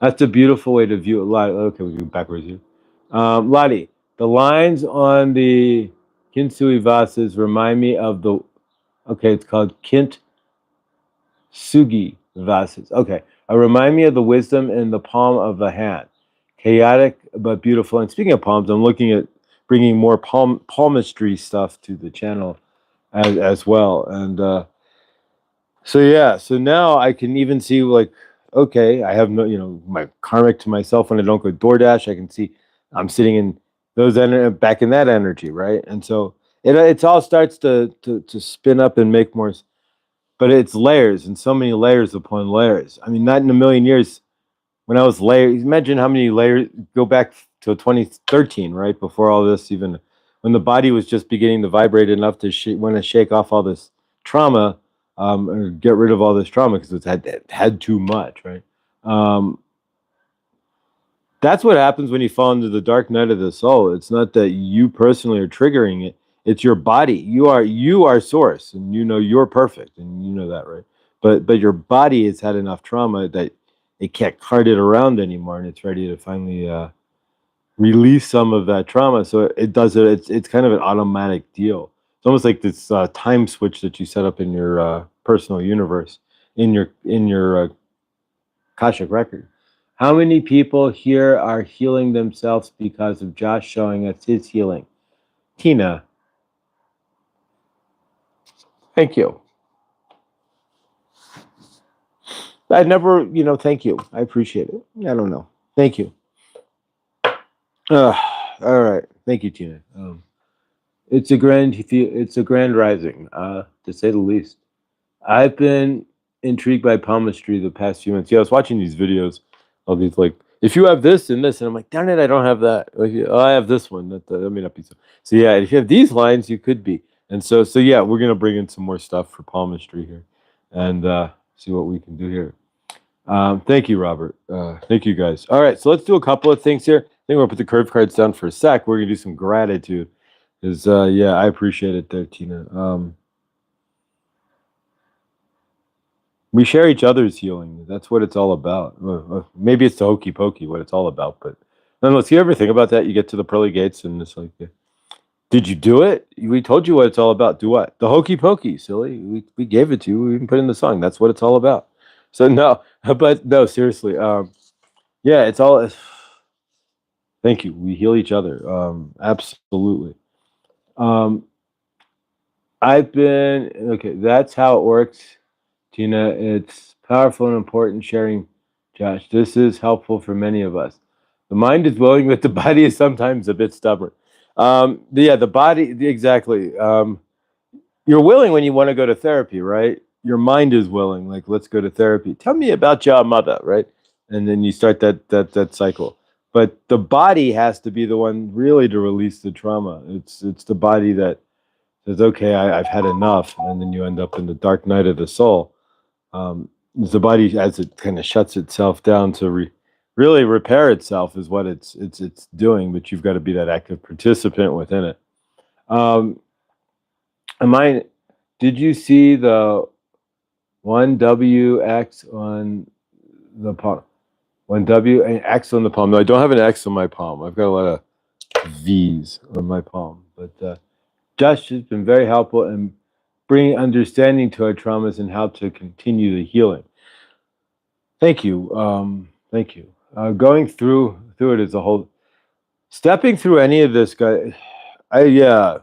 That's a beautiful way to view it. Okay, we go backwards here. Lottie, the lines on the Kintsugi vases remind me of the. Okay, it's called Kintsugi vases. Okay, remind me of the wisdom in the palm of the hand. Chaotic but beautiful. And speaking of palms, I'm looking at bringing more palmistry stuff to the channel as well. And so now I can even see like, okay, I have no, my karmic to myself when I don't go DoorDash. I can see I'm sitting in those back in that energy, right? And so it all starts to spin up and make more, but it's layers and so many layers upon layers. I mean, not in a million years when I was layered. Imagine how many layers go back to 2013, right before all this, even when the body was just beginning to vibrate enough to want to shake off all this trauma, or get rid of all this trauma because it's had too much, right? That's what happens when you fall into the dark night of the soul. It's not that you personally are triggering it; it's your body. You are source, and you know you're perfect, and you know that, right? But your body has had enough trauma that it can't cart it around anymore, and it's ready to finally release some of that trauma. So it does it. It's kind of an automatic deal. It's almost like this time switch that you set up in your personal universe, in your Akashic record. How many people here are healing themselves because of Josh showing us his healing? Tina, thank you. I never, thank you. I appreciate it. I don't know. Thank you. All right. Thank you, Tina. It's a grand rising, to say the least. I've been intrigued by palmistry the past few months. Yeah, I was watching these videos, all these like, if you have this and this, and I'm like, darn it, I don't have that. Like, oh, I have this one. That may not be so. So yeah, if you have these lines, you could be. And so yeah, we're gonna bring in some more stuff for palmistry here, and see what we can do here. Thank you, Robert. Thank you, guys. All right, so let's do a couple of things here. I think we'll put the curve cards down for a sec. We're gonna do some gratitude. Because yeah, I appreciate it there, Tina. We share each other's healing. That's what it's all about. Maybe it's the hokey pokey, what it's all about. But nonetheless, you ever think about that? You get to the pearly gates and it's like, did you do it? We told you what it's all about. Do what? The hokey pokey, silly. We gave it to you. We even put in the song. That's what it's all about. So no, but no, seriously. Yeah, it's all. Thank you. We heal each other. Absolutely. I've been okay. That's how it works, Tina. It's powerful and important sharing, Josh. This is helpful for many of us. The mind is willing, but the body is sometimes a bit stubborn. The body, exactly. You're willing when you want to go to therapy, right? Your mind is willing, like, let's go to therapy. Tell me about your mother, right? And then you start that cycle. But the body has to be the one really to release the trauma. It's the body that says, okay, I've had enough. And then you end up in the dark night of the soul. The body, as it kind of shuts itself down to really repair itself, is what it's doing. But you've got to be that active participant within it. Did you see the 1WX on the palm? 1W and X on the palm. No, I don't have an X on my palm. I've got a lot of V's on my palm. But Josh has been very helpful in bringing understanding to our traumas and how to continue the healing. Thank you. Thank you. Going through it as a whole, stepping through any of this, guy. When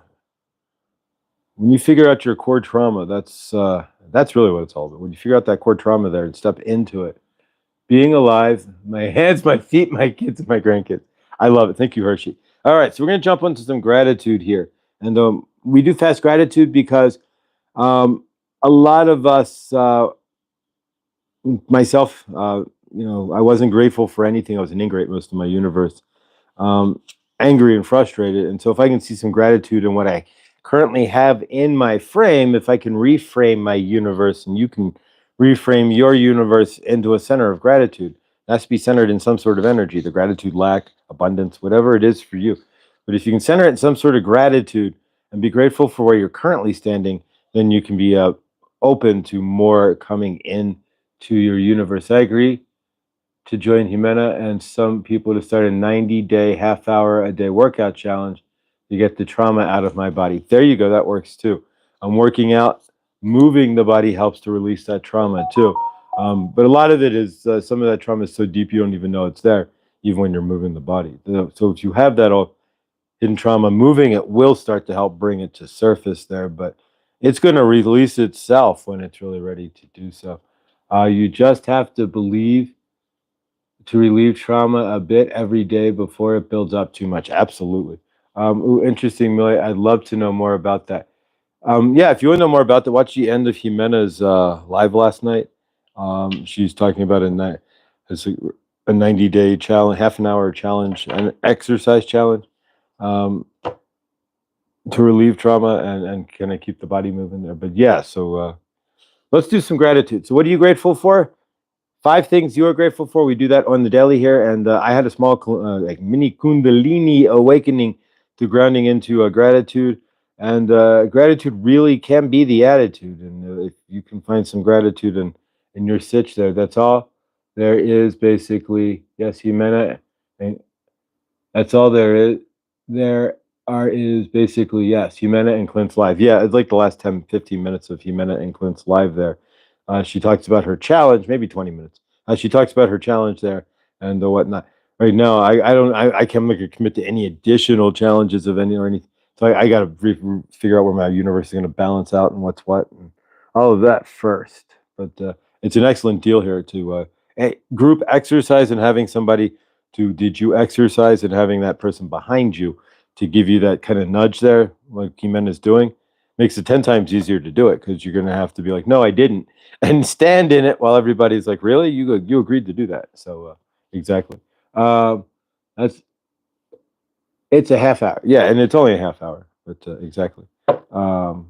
you figure out your core trauma, that's really what it's all about. When you figure out that core trauma there and step into it, being alive, my hands, my feet, my kids, and my grandkids. I love it. Thank you, Hershey. All right, so we're going to jump into some gratitude here. And we do fast gratitude because a lot of us, myself, I wasn't grateful for anything. I was an ingrate most of my universe, angry and frustrated. And so if I can see some gratitude in what I currently have in my frame, if I can reframe my universe and you can reframe your universe into a center of gratitude. It has to be centered in some sort of energy, the gratitude, lack, abundance, whatever it is for you. But if you can center it in some sort of gratitude and be grateful for where you're currently standing, then you can be open to more coming in to your universe. I agree to join Jimena and some people to start a 90-day, half-hour a day workout challenge to get the trauma out of my body. There you go. That works too. I'm working out. Moving the body helps to release that trauma too. But a lot of it is some of that trauma is so deep you don't even know it's there, even when you're moving the body. So if you have that all hidden trauma, moving it will start to help bring it to surface there, but it's going to release itself when it's really ready to do so. You just have to believe to relieve trauma a bit every day before it builds up too much. Absolutely. Interesting, Millie. I'd love to know more about that. Yeah, if you want to know more about that, watch the end of Jimena's live last night. She's talking about a 90-day challenge, half an hour challenge, an exercise challenge to relieve trauma and kind of keep the body moving there. But yeah, so let's do some gratitude. So what are you grateful for? 5 things you are grateful for. We do that on the daily here, and I had a small like mini Kundalini awakening to grounding into gratitude, and gratitude really can be the attitude. And if you can find some gratitude in your sitch there, that's all there is basically. Yes, Jimena, and that's all there is. Is basically, yes, Jimena and Clint's live. Yeah, it's like the last 10, 15 minutes of Jimena and Clint's live there. She talks about her challenge, maybe 20 minutes. She talks about her challenge there and the whatnot. Right now, I can't make a commit to any additional challenges of any or anything. So I got to figure out where my universe is going to balance out and what's what and all of that first. But it's an excellent deal here to group exercise and having somebody did you exercise and having that person behind you to give you that kind of nudge there, like Kimen is doing, makes it 10 times easier to do it because you're going to have to be like, no, I didn't, and stand in it while everybody's like, really? You agreed to do that. So exactly. That's It's a half hour. Yeah, and it's only a half hour, but exactly. All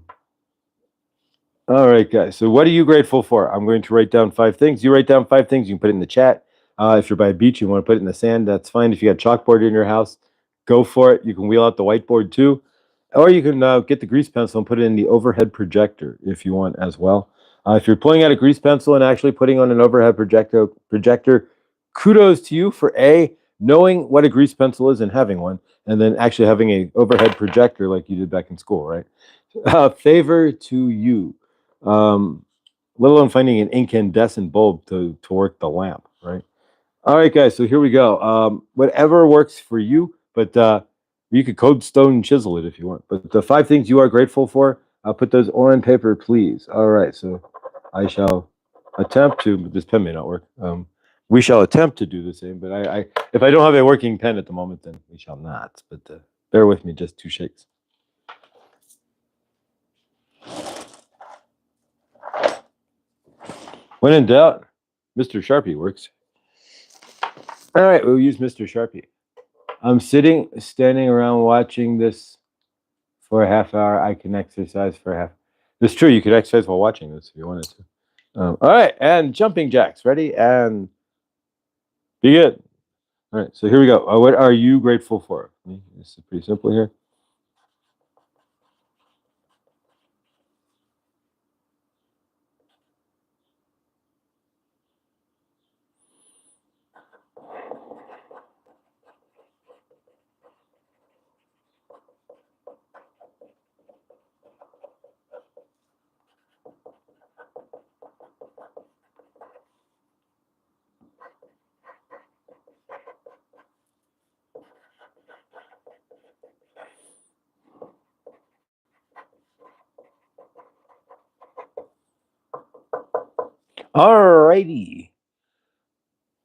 right, guys. So what are you grateful for? I'm going to write down 5 things. You write down 5 things. You can put it in the chat. If you're by a beach, you want to put it in the sand, that's fine. If you got chalkboard in your house, go for it. You can wheel out the whiteboard too. Or you can get the grease pencil and put it in the overhead projector if you want as well. If you're pulling out a grease pencil and actually putting on an overhead projector, kudos to you for knowing what a grease pencil is and having one, and then actually having a overhead projector like you did back in school, right? Favor to you. Let alone finding an incandescent bulb to work the lamp, right? All right, guys, so here we go. Whatever works for you, but you could code stone and chisel it if you want. But the 5 things you are grateful for, put those on paper, please. All right, so I shall attempt to, but this pen may not work. We shall attempt to do the same, but if I don't have a working pen at the moment, then we shall not. But bear with me, just 2 shakes. When in doubt, Mr. Sharpie works. All right, we'll use Mr. Sharpie. I'm standing around watching this for a half hour. I can exercise for a half. It's true, you could exercise while watching this if you wanted to. All right, and jumping jacks. Ready? And begin. All right, so here we go. What are you grateful for? This is pretty simple here. All righty.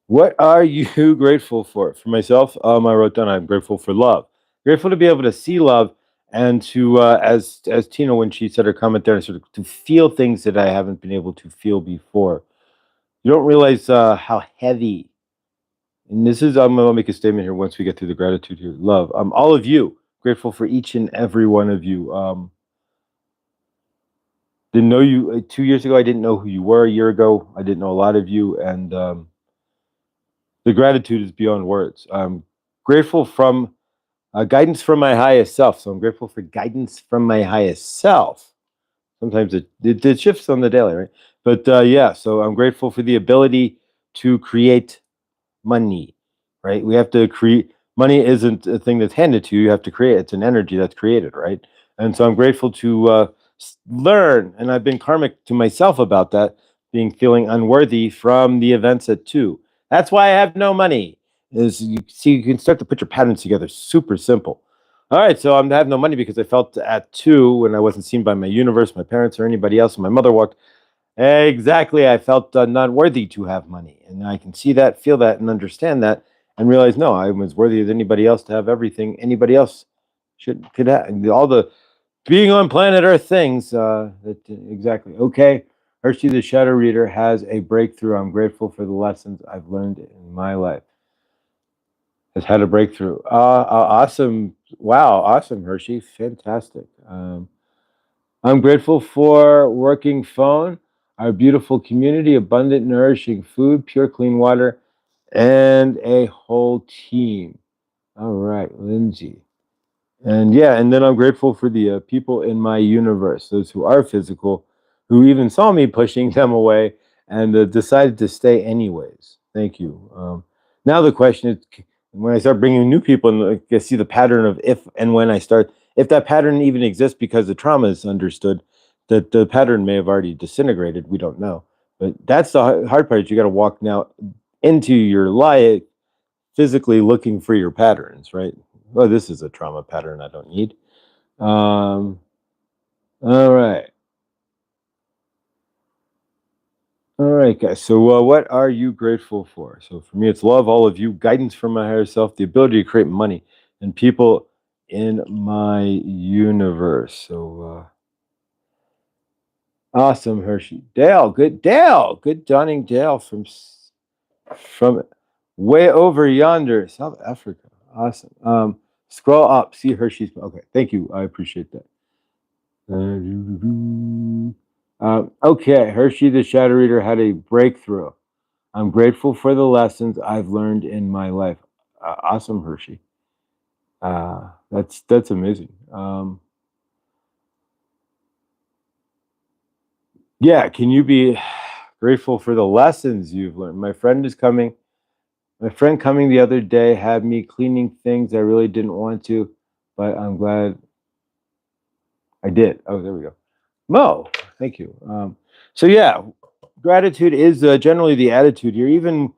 What are you grateful for? For myself, I wrote down I'm grateful for love. Grateful to be able to see love and to, as Tina, when she said her comment there, sort of to feel things that I haven't been able to feel before. You don't realize how heavy, and this is, I'm going to make a statement here once we get through the gratitude here. Love. All of you, grateful for each and every one of you. didn't know you 2 years ago. I didn't know who you were a year ago. I didn't know a lot of you, and the gratitude is beyond words. I'm grateful from guidance from my highest self. So I'm grateful for guidance from my highest self. Sometimes it shifts on the daily, right? But yeah, so I'm grateful for the ability to create money, right? We have to create. Money isn't a thing that's handed to you. You have to create. It's an energy that's created, right? And so I'm grateful to learn, and I've been karmic to myself about that, being feeling unworthy from the events at 2. That's why I have no money. Is you see, you can start to put your patterns together. Super simple. All right, so I have no money because I felt at 2 when I wasn't seen by my universe, my parents, or anybody else. And my mother walked. Exactly. I felt not worthy to have money. And I can see that, feel that, and understand that, and realize, no, I'm as worthy as anybody else to have everything anybody else could have. And all the being on planet Earth things. Exactly. Okay. Hershey the Shadow Reader has a breakthrough. I'm grateful for the lessons I've learned in my life. Has had a breakthrough. Awesome. Wow. Awesome, Hershey. Fantastic. I'm grateful for working phone, our beautiful community, abundant, nourishing food, pure, clean water, and a whole team. All right, Lindsay. And yeah, and then I'm grateful for the people in my universe, those who are physical, who even saw me pushing them away and decided to stay anyways. Thank you. Now the question is, when I start bringing new people, and I see the pattern of if and when I start, if that pattern even exists because the trauma is understood, that the pattern may have already disintegrated. We don't know. But that's the hard part. Is you got to walk now into your life physically looking for your patterns, right? Oh, this is a trauma pattern I don't need. All right. All right, guys. So, what are you grateful for? So, for me, it's love, all of you, guidance from my higher self, the ability to create money, and people in my universe. So, awesome, Hershey. Dale, good dawning, Dale from way over yonder, South Africa. Awesome. Scroll up, see Hershey's. Okay, thank you. I appreciate that. Okay, Hershey the Shadow Reader had a breakthrough. I'm grateful for the lessons I've learned in my life. Awesome, Hershey. That's amazing. Yeah, can you be grateful for the lessons you've learned? My friend coming the other day had me cleaning things I really didn't want to, but I'm glad I did. Oh, there we go. Mo, thank you. So yeah, gratitude is generally the attitude here. Even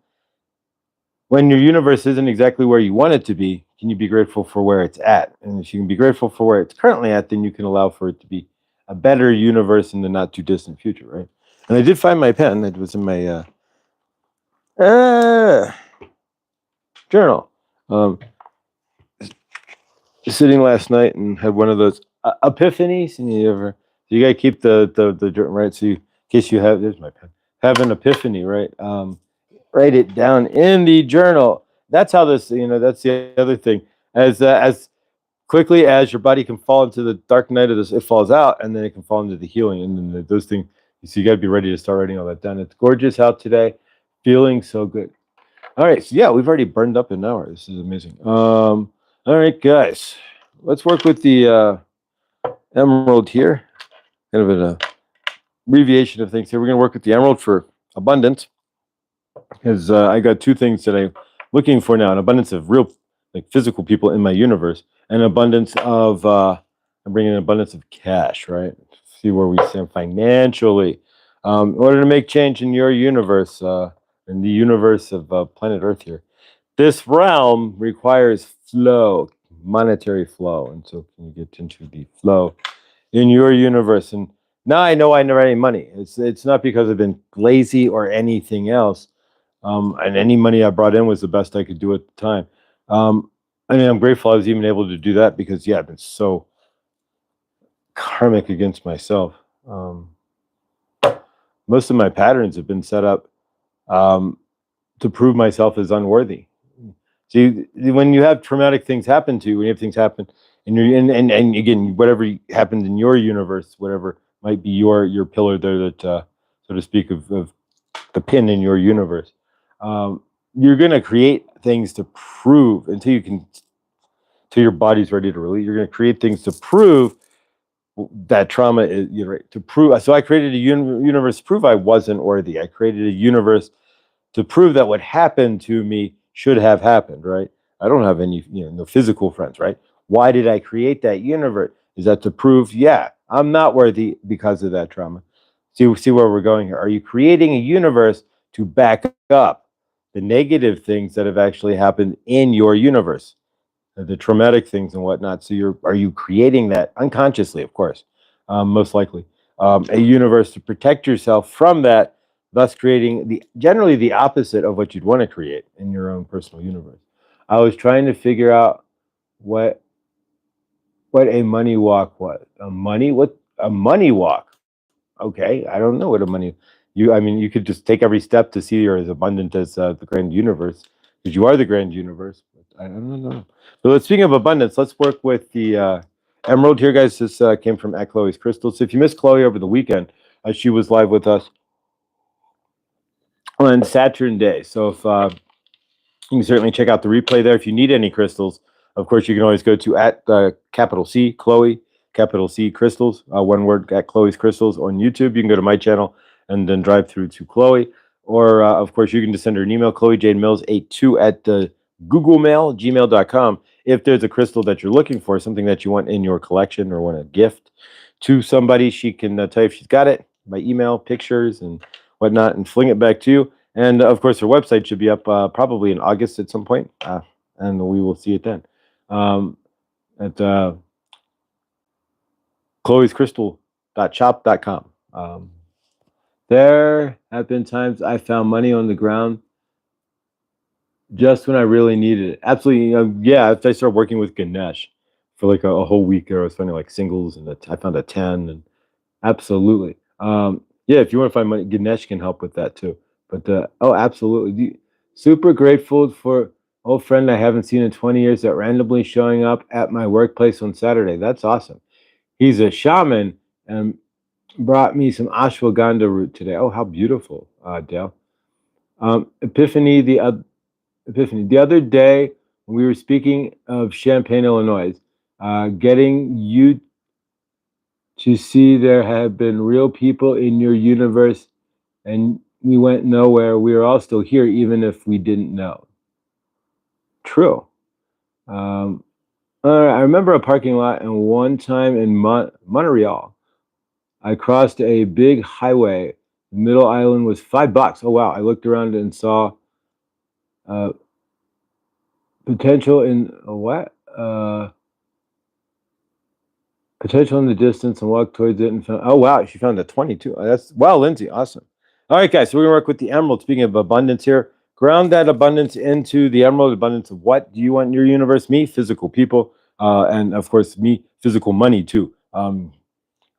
when your universe isn't exactly where you want it to be, can you be grateful for where it's at? And if you can be grateful for where it's currently at, then you can allow for it to be a better universe in the not too distant future, right? And I did find my pen. It was in my journal. Sitting last night and had one of those epiphanies, and you gotta keep the right. So in case you have, there's my pen. Have an epiphany, right? Write it down in the journal. That's how this. That's the other thing. As quickly as your body can fall into the dark night of this, it falls out, and then it can fall into the healing, and then those things. So you got to be ready to start writing all that down. It's gorgeous out today, feeling so good. All right, so yeah, we've already burned up an hour. This is amazing. All right, guys, let's work with the emerald here. Kind of an abbreviation of things here. We're gonna work with the emerald for abundance, because I got two things that I'm looking for now: an abundance of real, like physical people in my universe, and an abundance of I'm bringing an abundance of cash, right? See where we stand financially. In order to make change in your universe, in the universe of planet Earth here, this realm requires flow, monetary flow. And so, can you get into the flow in your universe? And now I know I never had any money. It's not because I've been lazy or anything else. And any money I brought in was the best I could do at the time. I mean, I'm grateful I was even able to do that, because yeah, I've been so karmic against myself. Most of my patterns have been set up to prove myself as unworthy. See, when you have traumatic things happen to you, when you have things happen, and again, whatever happened in your universe, whatever might be your pillar there that, so to speak, of the pin in your universe. You're going to create things to prove until your body's ready to release. You're going to create things to prove that trauma is, you're right, to prove. So I created a universe to prove I wasn't worthy. I created a universe to prove that what happened to me should have happened, right? I don't have any, no physical friends, right? Why did I create that universe? Is that to prove, yeah, I'm not worthy because of that trauma? See where we're going here. Are you creating a universe to back up the negative things that have actually happened in your universe, the traumatic things and whatnot? So are you creating that unconsciously, of course, most likely, a universe to protect yourself from that, thus creating generally the opposite of what you'd want to create in your own personal universe. I was trying to figure out what a money walk was. A money walk? Okay, I don't know what a money. I mean, you could just take every step to see you're as abundant as the grand universe, because you are the grand universe. But I don't know. But speaking of abundance, let's work with the emerald here, guys. This came from at Chloe's Crystals. So if you missed Chloe over the weekend, she was live with us on Saturn Day. So if you can certainly check out the replay there. If you need any crystals, of course, you can always go to at capital C Chloe, capital C Crystals, one word, at Chloe's Crystals on YouTube. You can go to my channel and then drive through to Chloe. Or, of course, you can just send her an email, ChloeJadeMills82 at Google Mail, gmail.com. If there's a crystal that you're looking for, something that you want in your collection or want to gift to somebody, she can tell you if she's got it by email, pictures, and whatnot, and fling it back to you. And of course, her website should be up probably in August at some point, and we will see it then. At chloescrystal.shop.com. There have been times I found money on the ground just when I really needed it. Absolutely, yeah. After I started working with Ganesh for like a whole week there, I was finding like singles, and I found a 10, and absolutely. Yeah, if you want to find money, Ganesh can help with that too. But absolutely. Super grateful for old friend I haven't seen in 20 years that randomly showing up at my workplace on Saturday. That's awesome. He's a shaman and brought me some ashwagandha root today. Oh, how beautiful, Dale. Epiphany, the other day when we were speaking of Champaign, Illinois, getting you to see there have been real people in your universe, and we went nowhere. We are all still here, even if we didn't know. True. I remember a parking lot, and one time in Montreal, I crossed a big highway. The middle island was $5. Oh wow! I looked around and saw potential in what? Potential in the distance, and walked towards it and found. Oh wow! She found a 22. That's wow, Lindsay. Awesome. All right, guys. So we're gonna work with the emerald. Speaking of abundance here, ground that abundance into the emerald. Abundance of what do you want in your universe? Me, physical people, and of course, me, physical money too.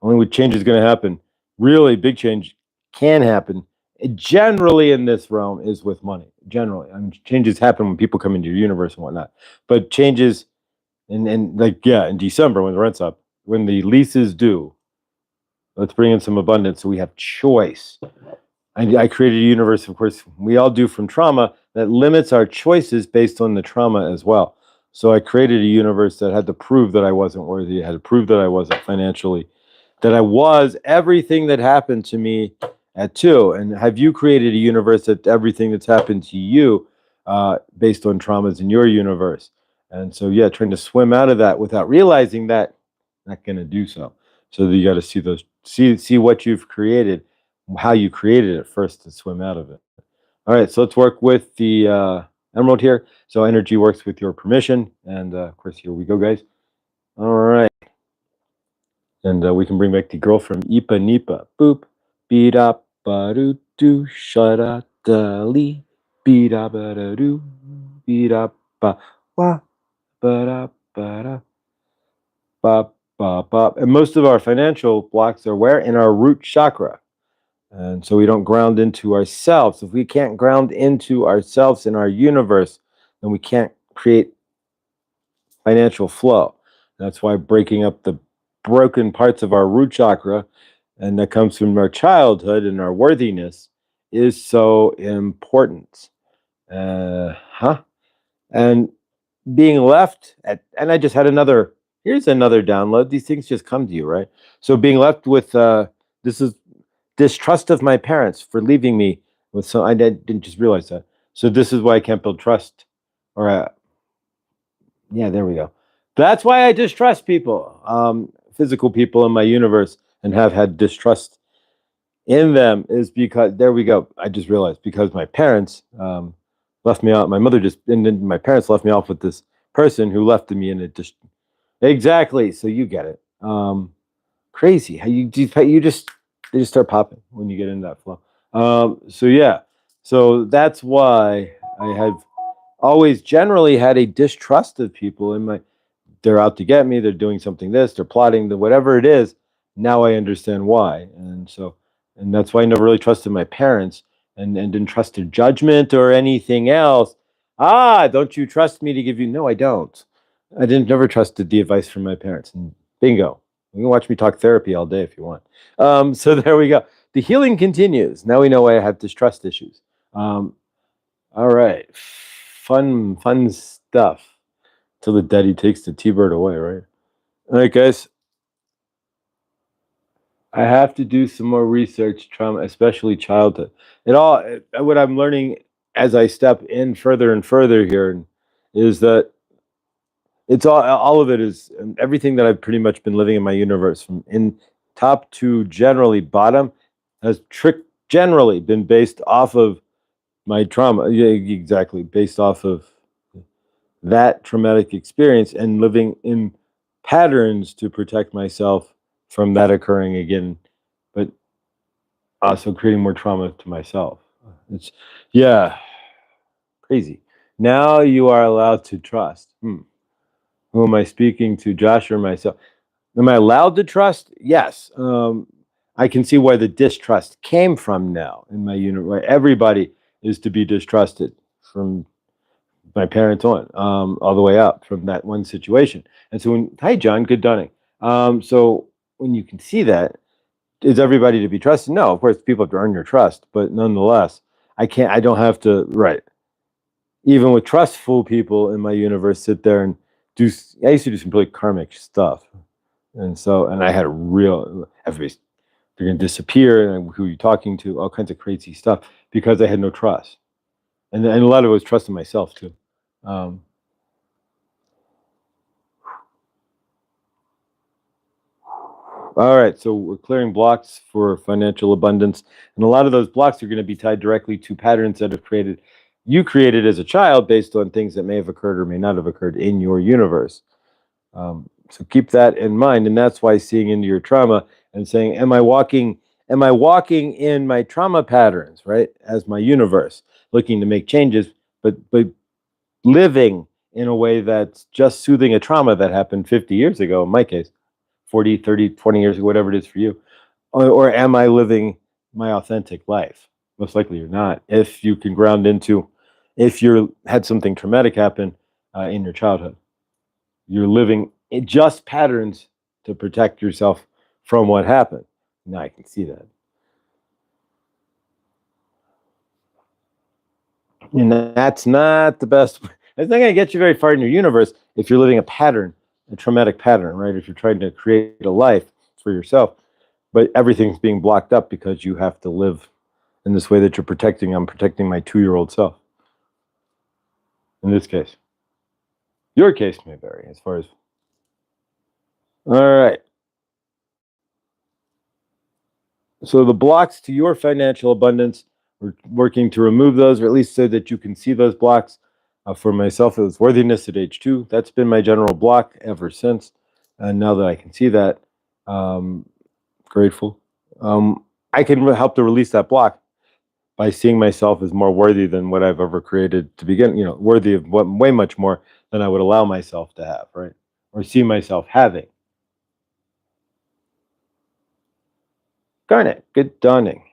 Only what change is going to happen, really big change can happen. Generally, in this realm, is with money. Generally, I mean, changes happen when people come into your universe and whatnot. But changes, in December when the rent's up, when the lease is due, let's bring in some abundance so we have choice. I created a universe, of course, we all do, from trauma, that limits our choices based on the trauma as well. So I created a universe that had to prove that I wasn't worthy, it had to prove that I wasn't financially, that I was everything that happened to me at 2. And have you created a universe that everything that's happened to you based on traumas in your universe? And so, yeah, trying to swim out of that without realizing that, not going to do so. So you got to see what you've created, how you created it first to swim out of it. All right, so let's work with the emerald here. So energy works with your permission. And of course, here we go, guys. All right. And we can bring back the girl from Ipanema. Boop. Beat up, ba do, shut up, lee. Beat up, ba do, beat up, ba wa, ba da, ba ba. And most of our financial blocks are where? In our root chakra. And so we don't ground into ourselves. If we can't ground into ourselves in our universe, then we can't create financial flow. That's why breaking up the broken parts of our root chakra and that comes from our childhood and our worthiness, is so important. Huh? And being left at, and I just had another, here's another download. These things just come to you, right? So being left with, this is distrust of my parents for leaving me with some, I didn't just realize that. So this is why I can't build trust. Or, yeah, there we go. That's why I distrust people, physical people in my universe, and have had distrust in them, is because, there we go. I just realized, because my parents left me out. My mother just, and then my parents left me off with this person who left me in it. Just exactly. So you get it. Crazy how you just, they just start popping when you get in that flow. So yeah, so that's why I have always generally had a distrust of people in my, they're out to get me, they're doing something this, they're plotting the whatever it is. Now I understand why. And so, and that's why I never really trusted my parents, and didn't trust their judgment or anything else. Don't you trust me to give you? No, I don't. I didn't never trusted the advice from my parents. And bingo. You can watch me talk therapy all day if you want. So there we go. The healing continues. Now we know why I have distrust issues. All right. Fun stuff. Till the daddy takes the T-bird away, right? All right, guys. I have to do some more research, trauma, especially childhood. What I'm learning as I step in further and further here is that it's all of it is, everything that I've pretty much been living in my universe, from in top to generally bottom, has generally been based off of my trauma. Yeah, exactly, based off of that traumatic experience, and living in patterns to protect myself from that occurring again, but also creating more trauma to myself. It's, yeah, crazy. Now you are allowed to trust. Who am I speaking to, Josh or myself? Am I allowed to trust? Yes. I can see where the distrust came from now in my unit. Right? Everybody is to be distrusted, from my parents on, all the way up from that one situation. And so hi, John, good dawning. So when you can see that, is everybody to be trusted? No, of course, people have to earn your trust, but nonetheless, I don't have to, right. Even with trustful people in my universe, sit there and do, I used to do some really karmic stuff. And so, and I had a real, everybody's, they're going to disappear, and who are you talking to, all kinds of crazy stuff, because I had no trust. And a lot of it was trust in myself too. All right, so we're clearing blocks for financial abundance, and a lot of those blocks are going to be tied directly to patterns that have you created as a child, based on things that may have occurred or may not have occurred in your universe. So keep that in mind, and that's why seeing into your trauma and saying, am I walking in my trauma patterns, right, as my universe, looking to make changes, but living in a way that's just soothing a trauma that happened 50 years ago, in my case, 40, 30, 20 years ago, whatever it is for you. Or am I living my authentic life? Most likely you're not. If you can ground into, if you had something traumatic happen in your childhood, you're living in just patterns to protect yourself from what happened. Now I can see that. And that's not the best. It's not going to get you very far in your universe if you're living a pattern, a traumatic pattern, right? If you're trying to create a life for yourself, but everything's being blocked up because you have to live in this way that you're protecting. I'm protecting my 2-year-old self. In this case, your case may vary as far as. All right. So the blocks to your financial abundance, we're working to remove those, or at least so that you can see those blocks. For myself, it was worthiness at age 2. That's been my general block ever since. And now that I can see that, grateful. I can help to release that block by seeing myself as more worthy than what I've ever created to begin, worthy of way much more than I would allow myself to have, right? Or see myself having. Garnet, good dawning.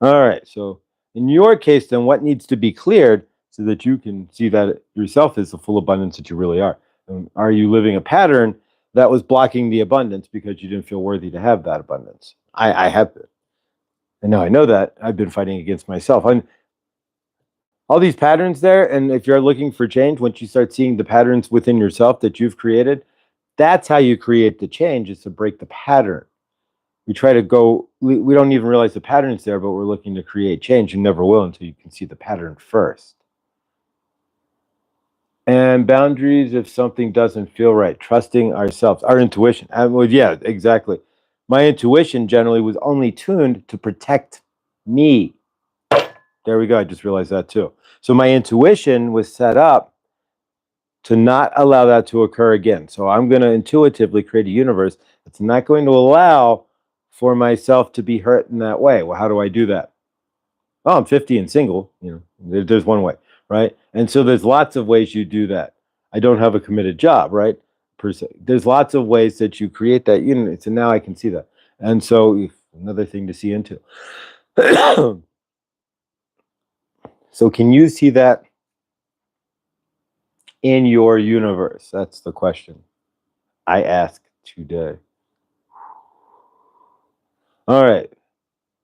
All right, so in your case, then what needs to be cleared so that you can see that yourself is the full abundance that you really are? Are you living a pattern that was blocking the abundance because you didn't feel worthy to have that abundance. I have been. And now I know that I've been fighting against myself. All these patterns there, and if you're looking for change, once you start seeing the patterns within yourself that you've created, that's how you create the change, is to break the pattern. We try to go, we don't even realize the pattern's there, but we're looking to create change. You never will until you can see the pattern first. And boundaries if something doesn't feel right. Trusting ourselves, our intuition. Well, yeah, exactly. My intuition generally was only tuned to protect me. There we go. I just realized that too. So my intuition was set up to not allow that to occur again. So I'm going to intuitively create a universe that's not going to allow for myself to be hurt in that way. Well, how do I do that? Oh, I'm 50 and single. There's one way, right? And so there's lots of ways you do that. I don't have a committed job, right? Per se. There's lots of ways that you create that unit. So now I can see that. And so another thing to see into. So can you see that in your universe? That's the question I ask today. All right.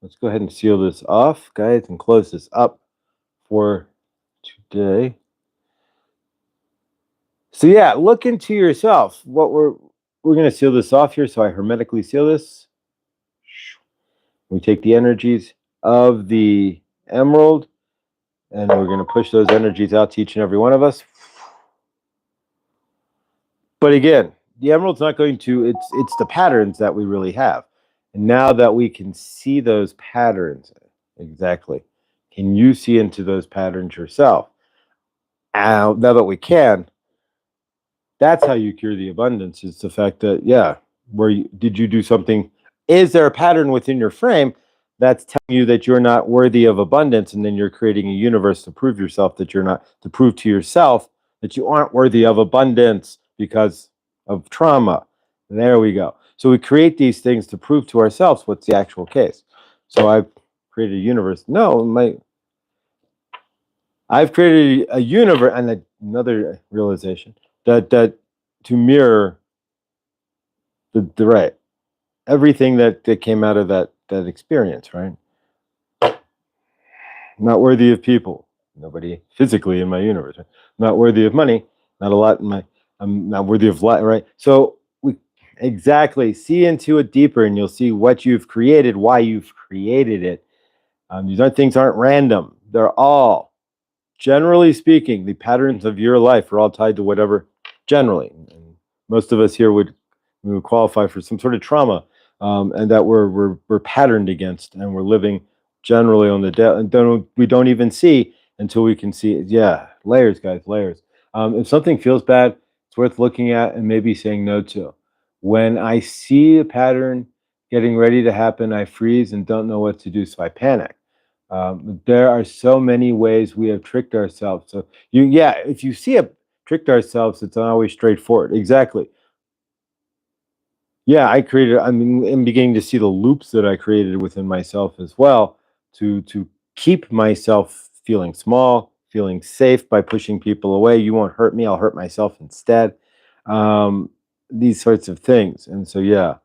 Let's go ahead and seal this off, guys, and close this up for today. So yeah, look into yourself. What we're going to seal this off here. So I hermetically seal this. We take the energies of the emerald, and we're going to push those energies out to each and every one of us. But again, the emerald's not going to, it's the patterns that we really have. And now that we can see those patterns, exactly, can you see into those patterns yourself? Now that we can, that's how you cure the abundance, is the fact that, yeah, did you do something? Is there a pattern within your frame that's telling you that you're not worthy of abundance, and then you're creating a universe to prove yourself that you're not, to prove to yourself that you aren't worthy of abundance because of trauma. And there we go. So we create these things to prove to ourselves what's the actual case. So I've created a universe. I've created a universe, and another realization that to mirror the right everything that came out of that experience, right? Not worthy of people, nobody physically in my universe. Right? Not worthy of money, not a lot in my. I'm not worthy of life, right? So we exactly see into it deeper, and you'll see what you've created, why you've created it. Things aren't random. They're all, generally speaking, the patterns of your life are all tied to whatever. Generally, and most of us here would qualify for some sort of trauma, and that we're patterned against, and we're living generally on the debt, and we don't even see until we can see it. Yeah, layers, guys, layers. If something feels bad, it's worth looking at and maybe saying no to. When I see a pattern getting ready to happen, I freeze and don't know what to do, so I panic. There are so many ways we have tricked ourselves. So if you see tricked ourselves, it's not always straightforward. Exactly. Yeah, I'm beginning to see the loops that I created within myself as well, to keep myself feeling small, feeling safe by pushing people away. You won't hurt me, I'll hurt myself instead. These sorts of things. And so yeah,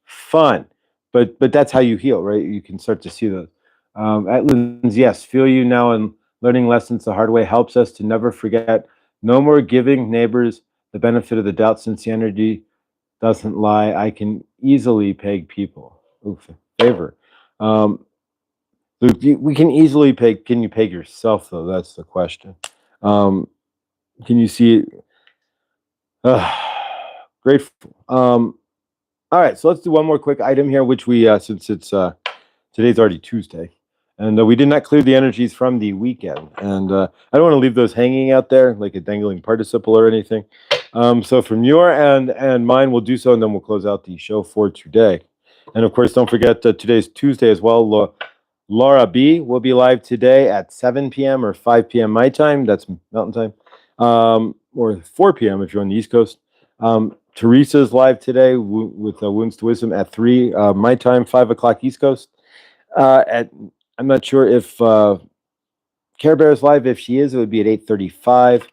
fun. But that's how you heal, right? You can start to see those. Atlin's, yes, feel you now, and learning lessons the hard way helps us to never forget. No more giving neighbors the benefit of the doubt, since the energy doesn't lie. I can easily peg people. Oof, favor. We can easily peg. Can you peg yourself, though? That's the question. Can you see it? Grateful. All right, so let's do one more quick item here, which we, since it's today's already Tuesday, and we did not clear the energies from the weekend, and I don't want to leave those hanging out there like a dangling participle or anything. So from your end and mine, we'll do so, and then we'll close out the show for today. And of course, don't forget today's Tuesday as well. Laura B will be live today at 7 p.m. or 5 p.m. my time. That's Mountain Time, or 4 p.m. if you're on the East Coast. Teresa's live today with Wounds to Wisdom at 3 my time, 5 o'clock East Coast. I'm not sure if Care Bear is live. If she is, it would be at 8:35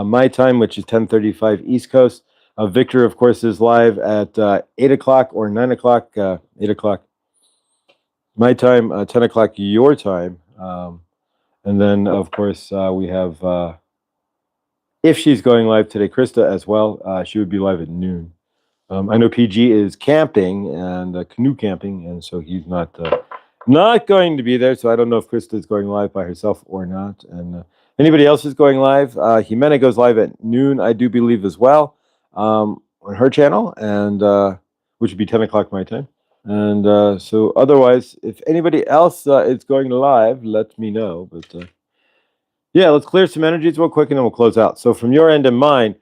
my time, which is 10:35 East Coast. Victor, of course, is live at 8 o'clock or 9 o'clock, 8 o'clock my time, 10 o'clock your time. And then, of course, we have, if she's going live today, Krista as well. She would be live at noon. I know PG is camping and canoe camping, and so he's not going to be there. So I don't know if Krista is going live by herself or not. And anybody else is going live. Jimena goes live at noon, I do believe, as well, on her channel, and which would be 10 o'clock my time. And so otherwise, if anybody else is going live, let me know. But yeah, let's clear some energies real quick, and then we'll close out. So from your end and mine,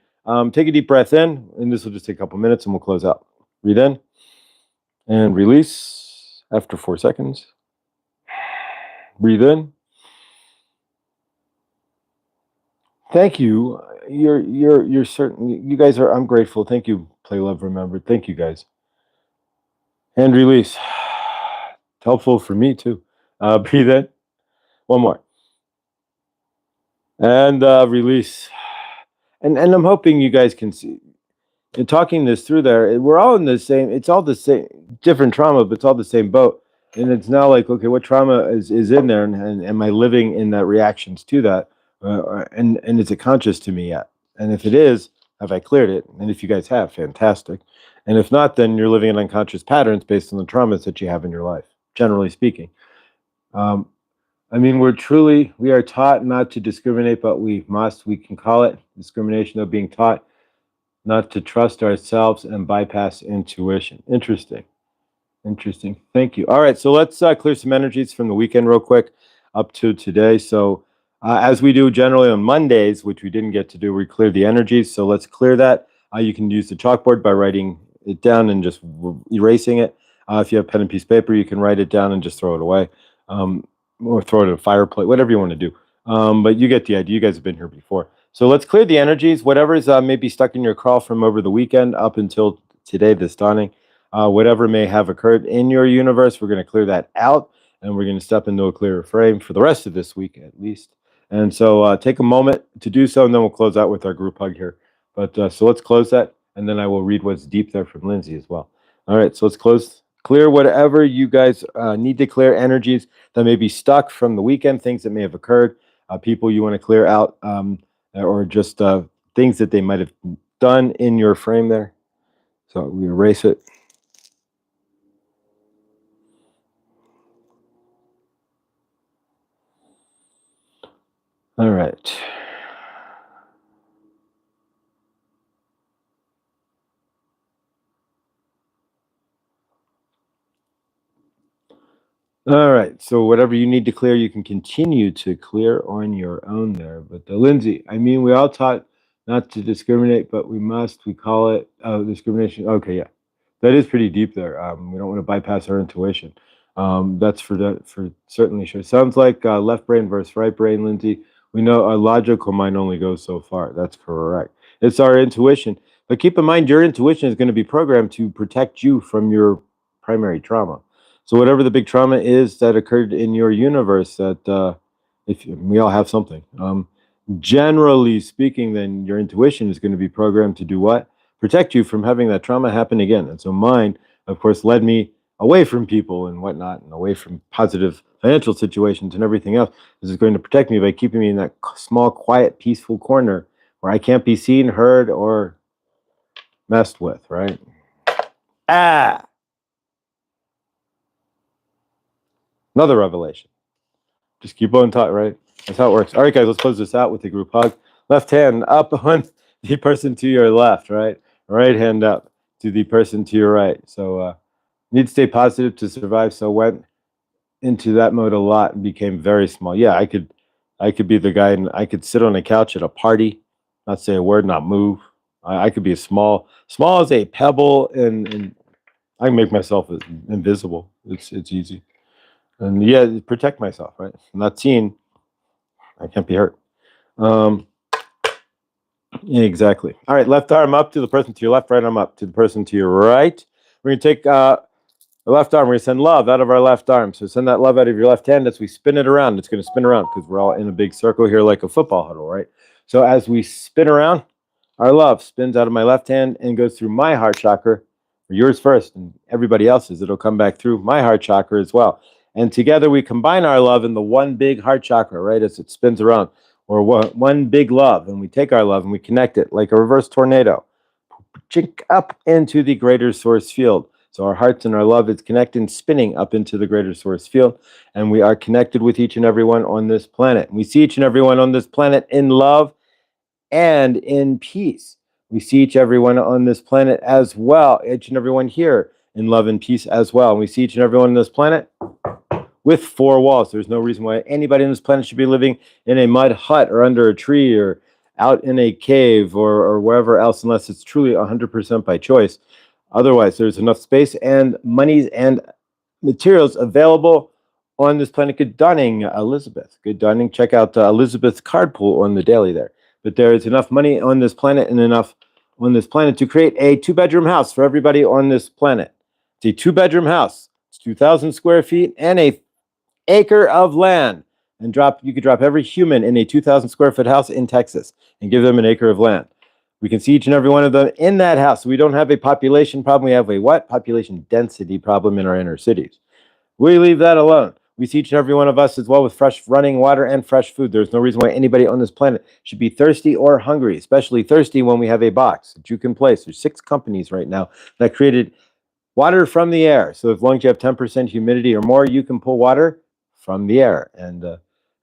take a deep breath in, and this will just take a couple minutes, and we'll close out. Breathe in and release after 4 seconds. Breathe in. Thank you. You're certain. You guys are. I'm grateful. Thank you. Play, love, remember. Thank you, guys. And release. Helpful for me too. Breathe in. One more. And release. And I'm hoping you guys can see. And talking this through there, we're all in the same. It's all the same, different trauma, but it's all the same boat. And it's now like, okay, what trauma is in there, and am I living in that reactions to that, and is it conscious to me yet? And if it is, have I cleared it? And if you guys have, fantastic. And if not, then you're living in unconscious patterns based on the traumas that you have in your life, generally speaking. I mean, we are taught not to discriminate, but we can call it discrimination of being taught not to trust ourselves and bypass intuition. Interesting. Thank you. All right, so let's clear some energies from the weekend real quick up to today. So as we do generally on Mondays, which we didn't get to do, we clear the energies. So let's clear that. You can use the chalkboard by writing it down and just erasing it. If you have pen and piece of paper, you can write it down and just throw it away, or throw it in a fireplace, whatever you want to do. But you get the idea. You guys have been here before. So let's clear the energies, whatever's maybe stuck in your crawl from over the weekend up until today, this dawning. Whatever may have occurred in your universe, we're going to clear that out, and we're going to step into a clearer frame for the rest of this week at least. And so take a moment to do so, and then we'll close out with our group hug here. But so let's close that, and then I will read what's deep there from Lindsay as well. All right, so let's clear whatever you guys need to clear, energies that may be stuck from the weekend, things that may have occurred, people you want to clear out, or just things that they might have done in your frame there. So we erase it. All right. All right. So whatever you need to clear, you can continue to clear on your own there. But Lindsay, I mean, we all taught not to discriminate, but we must. We call it discrimination. Okay, yeah, that is pretty deep there. We don't want to bypass our intuition. That's for certainly sure. Sounds like left brain versus right brain, Lindsay. We know our logical mind only goes so far. That's correct. It's our intuition. But keep in mind, your intuition is going to be programmed to protect you from your primary trauma. So whatever the big trauma is that occurred in your universe, that we all have something. Generally speaking, then your intuition is going to be programmed to do what? Protect you from having that trauma happen again. And so mine, of course, led me away from people and whatnot, and away from positive financial situations and everything else. This is going to protect me by keeping me in that small, quiet, peaceful corner where I can't be seen, heard, or messed with, right? Another revelation. Just keep on talking, right? That's how it works. All right, guys, let's close this out with a group hug. Left hand up on the person to your left, right? Right hand up to the person to your right. So need to stay positive to survive. So went into that mode a lot and became very small. Yeah, I could be the guy, and I could sit on a couch at a party, not say a word, not move. I could be as small as a pebble, and I can make myself invisible. It's easy. And yeah, protect myself, right? I'm not seen, I can't be hurt. Exactly. All right, left arm up to the person to your left, right arm up to the person to your right. We're going to take the left arm, we're going to send love out of our left arm. So send that love out of your left hand as we spin it around. It's going to spin around because we're all in a big circle here like a football huddle, right? So as we spin around, our love spins out of my left hand and goes through my heart chakra, or yours first, and everybody else's. It'll come back through my heart chakra as well. And together we combine our love in the one big heart chakra, right, as it spins around, or one big love. And we take our love and we connect it like a reverse tornado, up into the greater source field. So our hearts and our love is connecting, spinning up into the greater source field. And we are connected with each and every one on this planet. We see each and every one on this planet in love and in peace. We see each and every one on this planet as well, each and every one here in love and peace as well. And we see each and every one on this planet with four walls. There's no reason why anybody on this planet should be living in a mud hut or under a tree or out in a cave or wherever else, unless it's truly 100% by choice. Otherwise, there's enough space and monies and materials available on this planet. Good dawning, Elizabeth. Good dawning. Check out Elizabeth's card pool on the daily there. But there is enough money on this planet and enough on this planet to create a 2-bedroom house for everybody on this planet. It's a 2-bedroom house. It's 2,000 square feet and a acre of land. And you could drop every human in a 2,000 square foot house in Texas and give them an acre of land. We can see each and every one of them in that house. We don't have a population problem. We have a what? Population density problem in our inner cities. We leave that alone. We see each and every one of us as well with fresh running water and fresh food. There's no reason why anybody on this planet should be thirsty or hungry, especially thirsty when we have a box that you can place. There's 6 companies right now that created water from the air. So as long as you have 10% humidity or more, you can pull water from the air and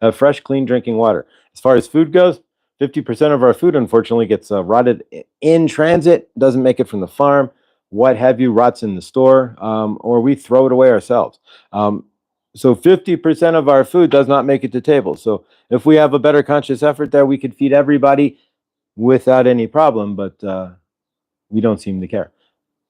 have fresh, clean drinking water. As far as food goes, 50% of our food, unfortunately, gets rotted in transit, doesn't make it from the farm, what have you, rots in the store, or we throw it away ourselves. So 50% of our food does not make it to table. So if we have a better conscious effort there, we could feed everybody without any problem, but we don't seem to care.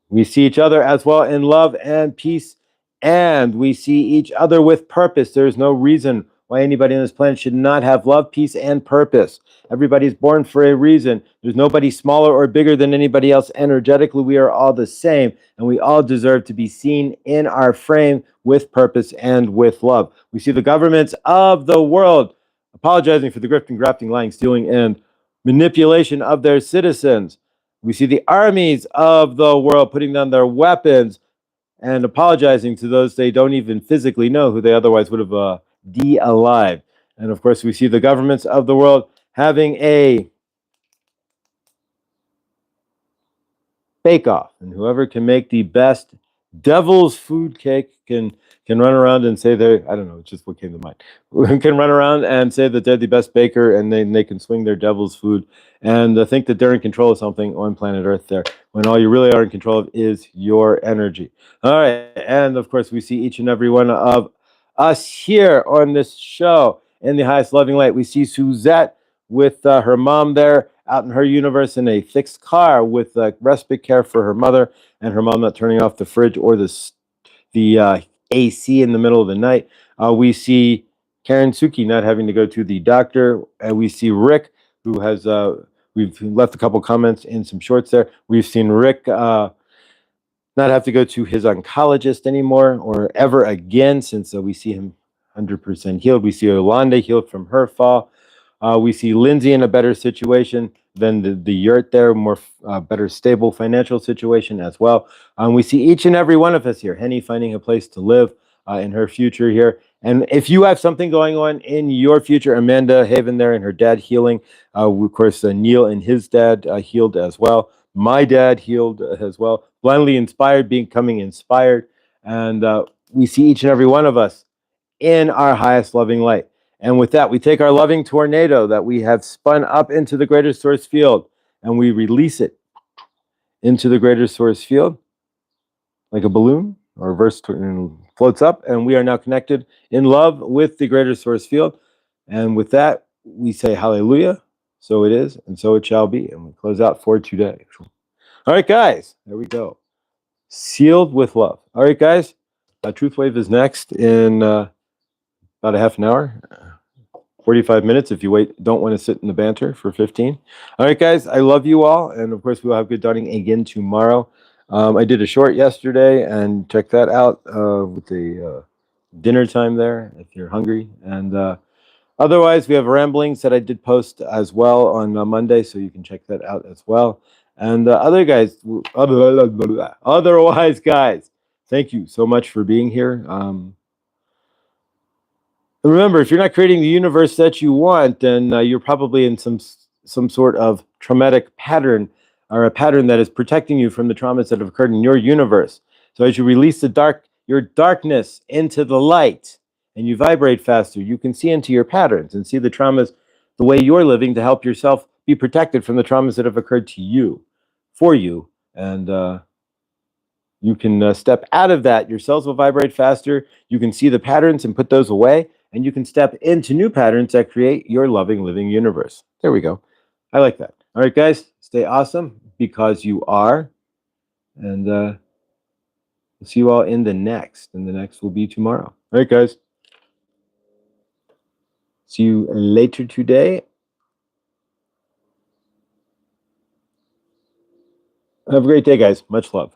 We see each other as well in love and peace, and we see each other with purpose. There is no reason why anybody on this planet should not have love, peace, and purpose. Everybody's born for a reason. There's nobody smaller or bigger than anybody else. Energetically, we are all the same, and we all deserve to be seen in our frame with purpose and with love. We see the governments of the world apologizing for the grifting, grafting, lying, stealing, and manipulation of their citizens. We see the armies of the world putting down their weapons and apologizing to those they don't even physically know, who they otherwise would have de-alived. And of course, we see the governments of the world having a bake-off, and whoever can make the best devil's food cake can run around and say they're, I don't know, it's just what came to mind, can run around and say that they're the best baker, and they can swing their devil's food and think that they're in control of something on planet Earth there, when all you really are in control of is your energy. All right, and of course, we see each and every one of us here on this show in the highest loving light. We see Suzette with her mom there out in her universe in a fixed car with respite care for her mother, and her mom not turning off the fridge or the AC in the middle of the night. We see Karen Suki not having to go to the doctor, and we see Rick, who has we've left a couple comments in some shorts there. We've seen Rick not have to go to his oncologist anymore or ever again, since we see him 100% healed. We see Yolanda healed from her fall. We see Lindsay in a better situation than the yurt there, more better stable financial situation as well. We see each and every one of us here, Henny finding a place to live in her future here. And if you have something going on in your future, Amanda Haven there and her dad healing. Of course, Neil and his dad healed as well. My dad healed as well. Blindly inspired, becoming inspired. And we see each and every one of us in our highest loving light. And with that, we take our loving tornado that we have spun up into the greater source field, and we release it into the greater source field like a balloon or reverse and floats up. And we are now connected in love with the greater source field. And with that, we say hallelujah. So it is, and so it shall be. And we close out for today. All right, guys, there we go. Sealed with love. All right, guys, Truth Wave is next in about a half an hour. 45 minutes if you don't want to sit in the banter for 15. All right, guys, I love you all. And of course, we'll have good dawning again tomorrow. I did a short yesterday, and check that out with the dinner time there if you're hungry. And Otherwise, we have ramblings that I did post as well on Monday, so you can check that out as well. And otherwise, guys, thank you so much for being here. Remember, if you're not creating the universe that you want, then you're probably in some sort of traumatic pattern, or a pattern that is protecting you from the traumas that have occurred in your universe. So as you release your darkness into the light, and you vibrate faster, you can see into your patterns and see the traumas the way you're living to help yourself be protected from the traumas that have occurred to you, for you, and you can step out of that. Your cells will vibrate faster. You can see the patterns and put those away, and you can step into new patterns that create your loving, living universe. There we go. I like that. All right, guys, stay awesome because you are. And we'll see you all in the next. And the next will be tomorrow. All right, guys. See you later today. Have a great day, guys. Much love.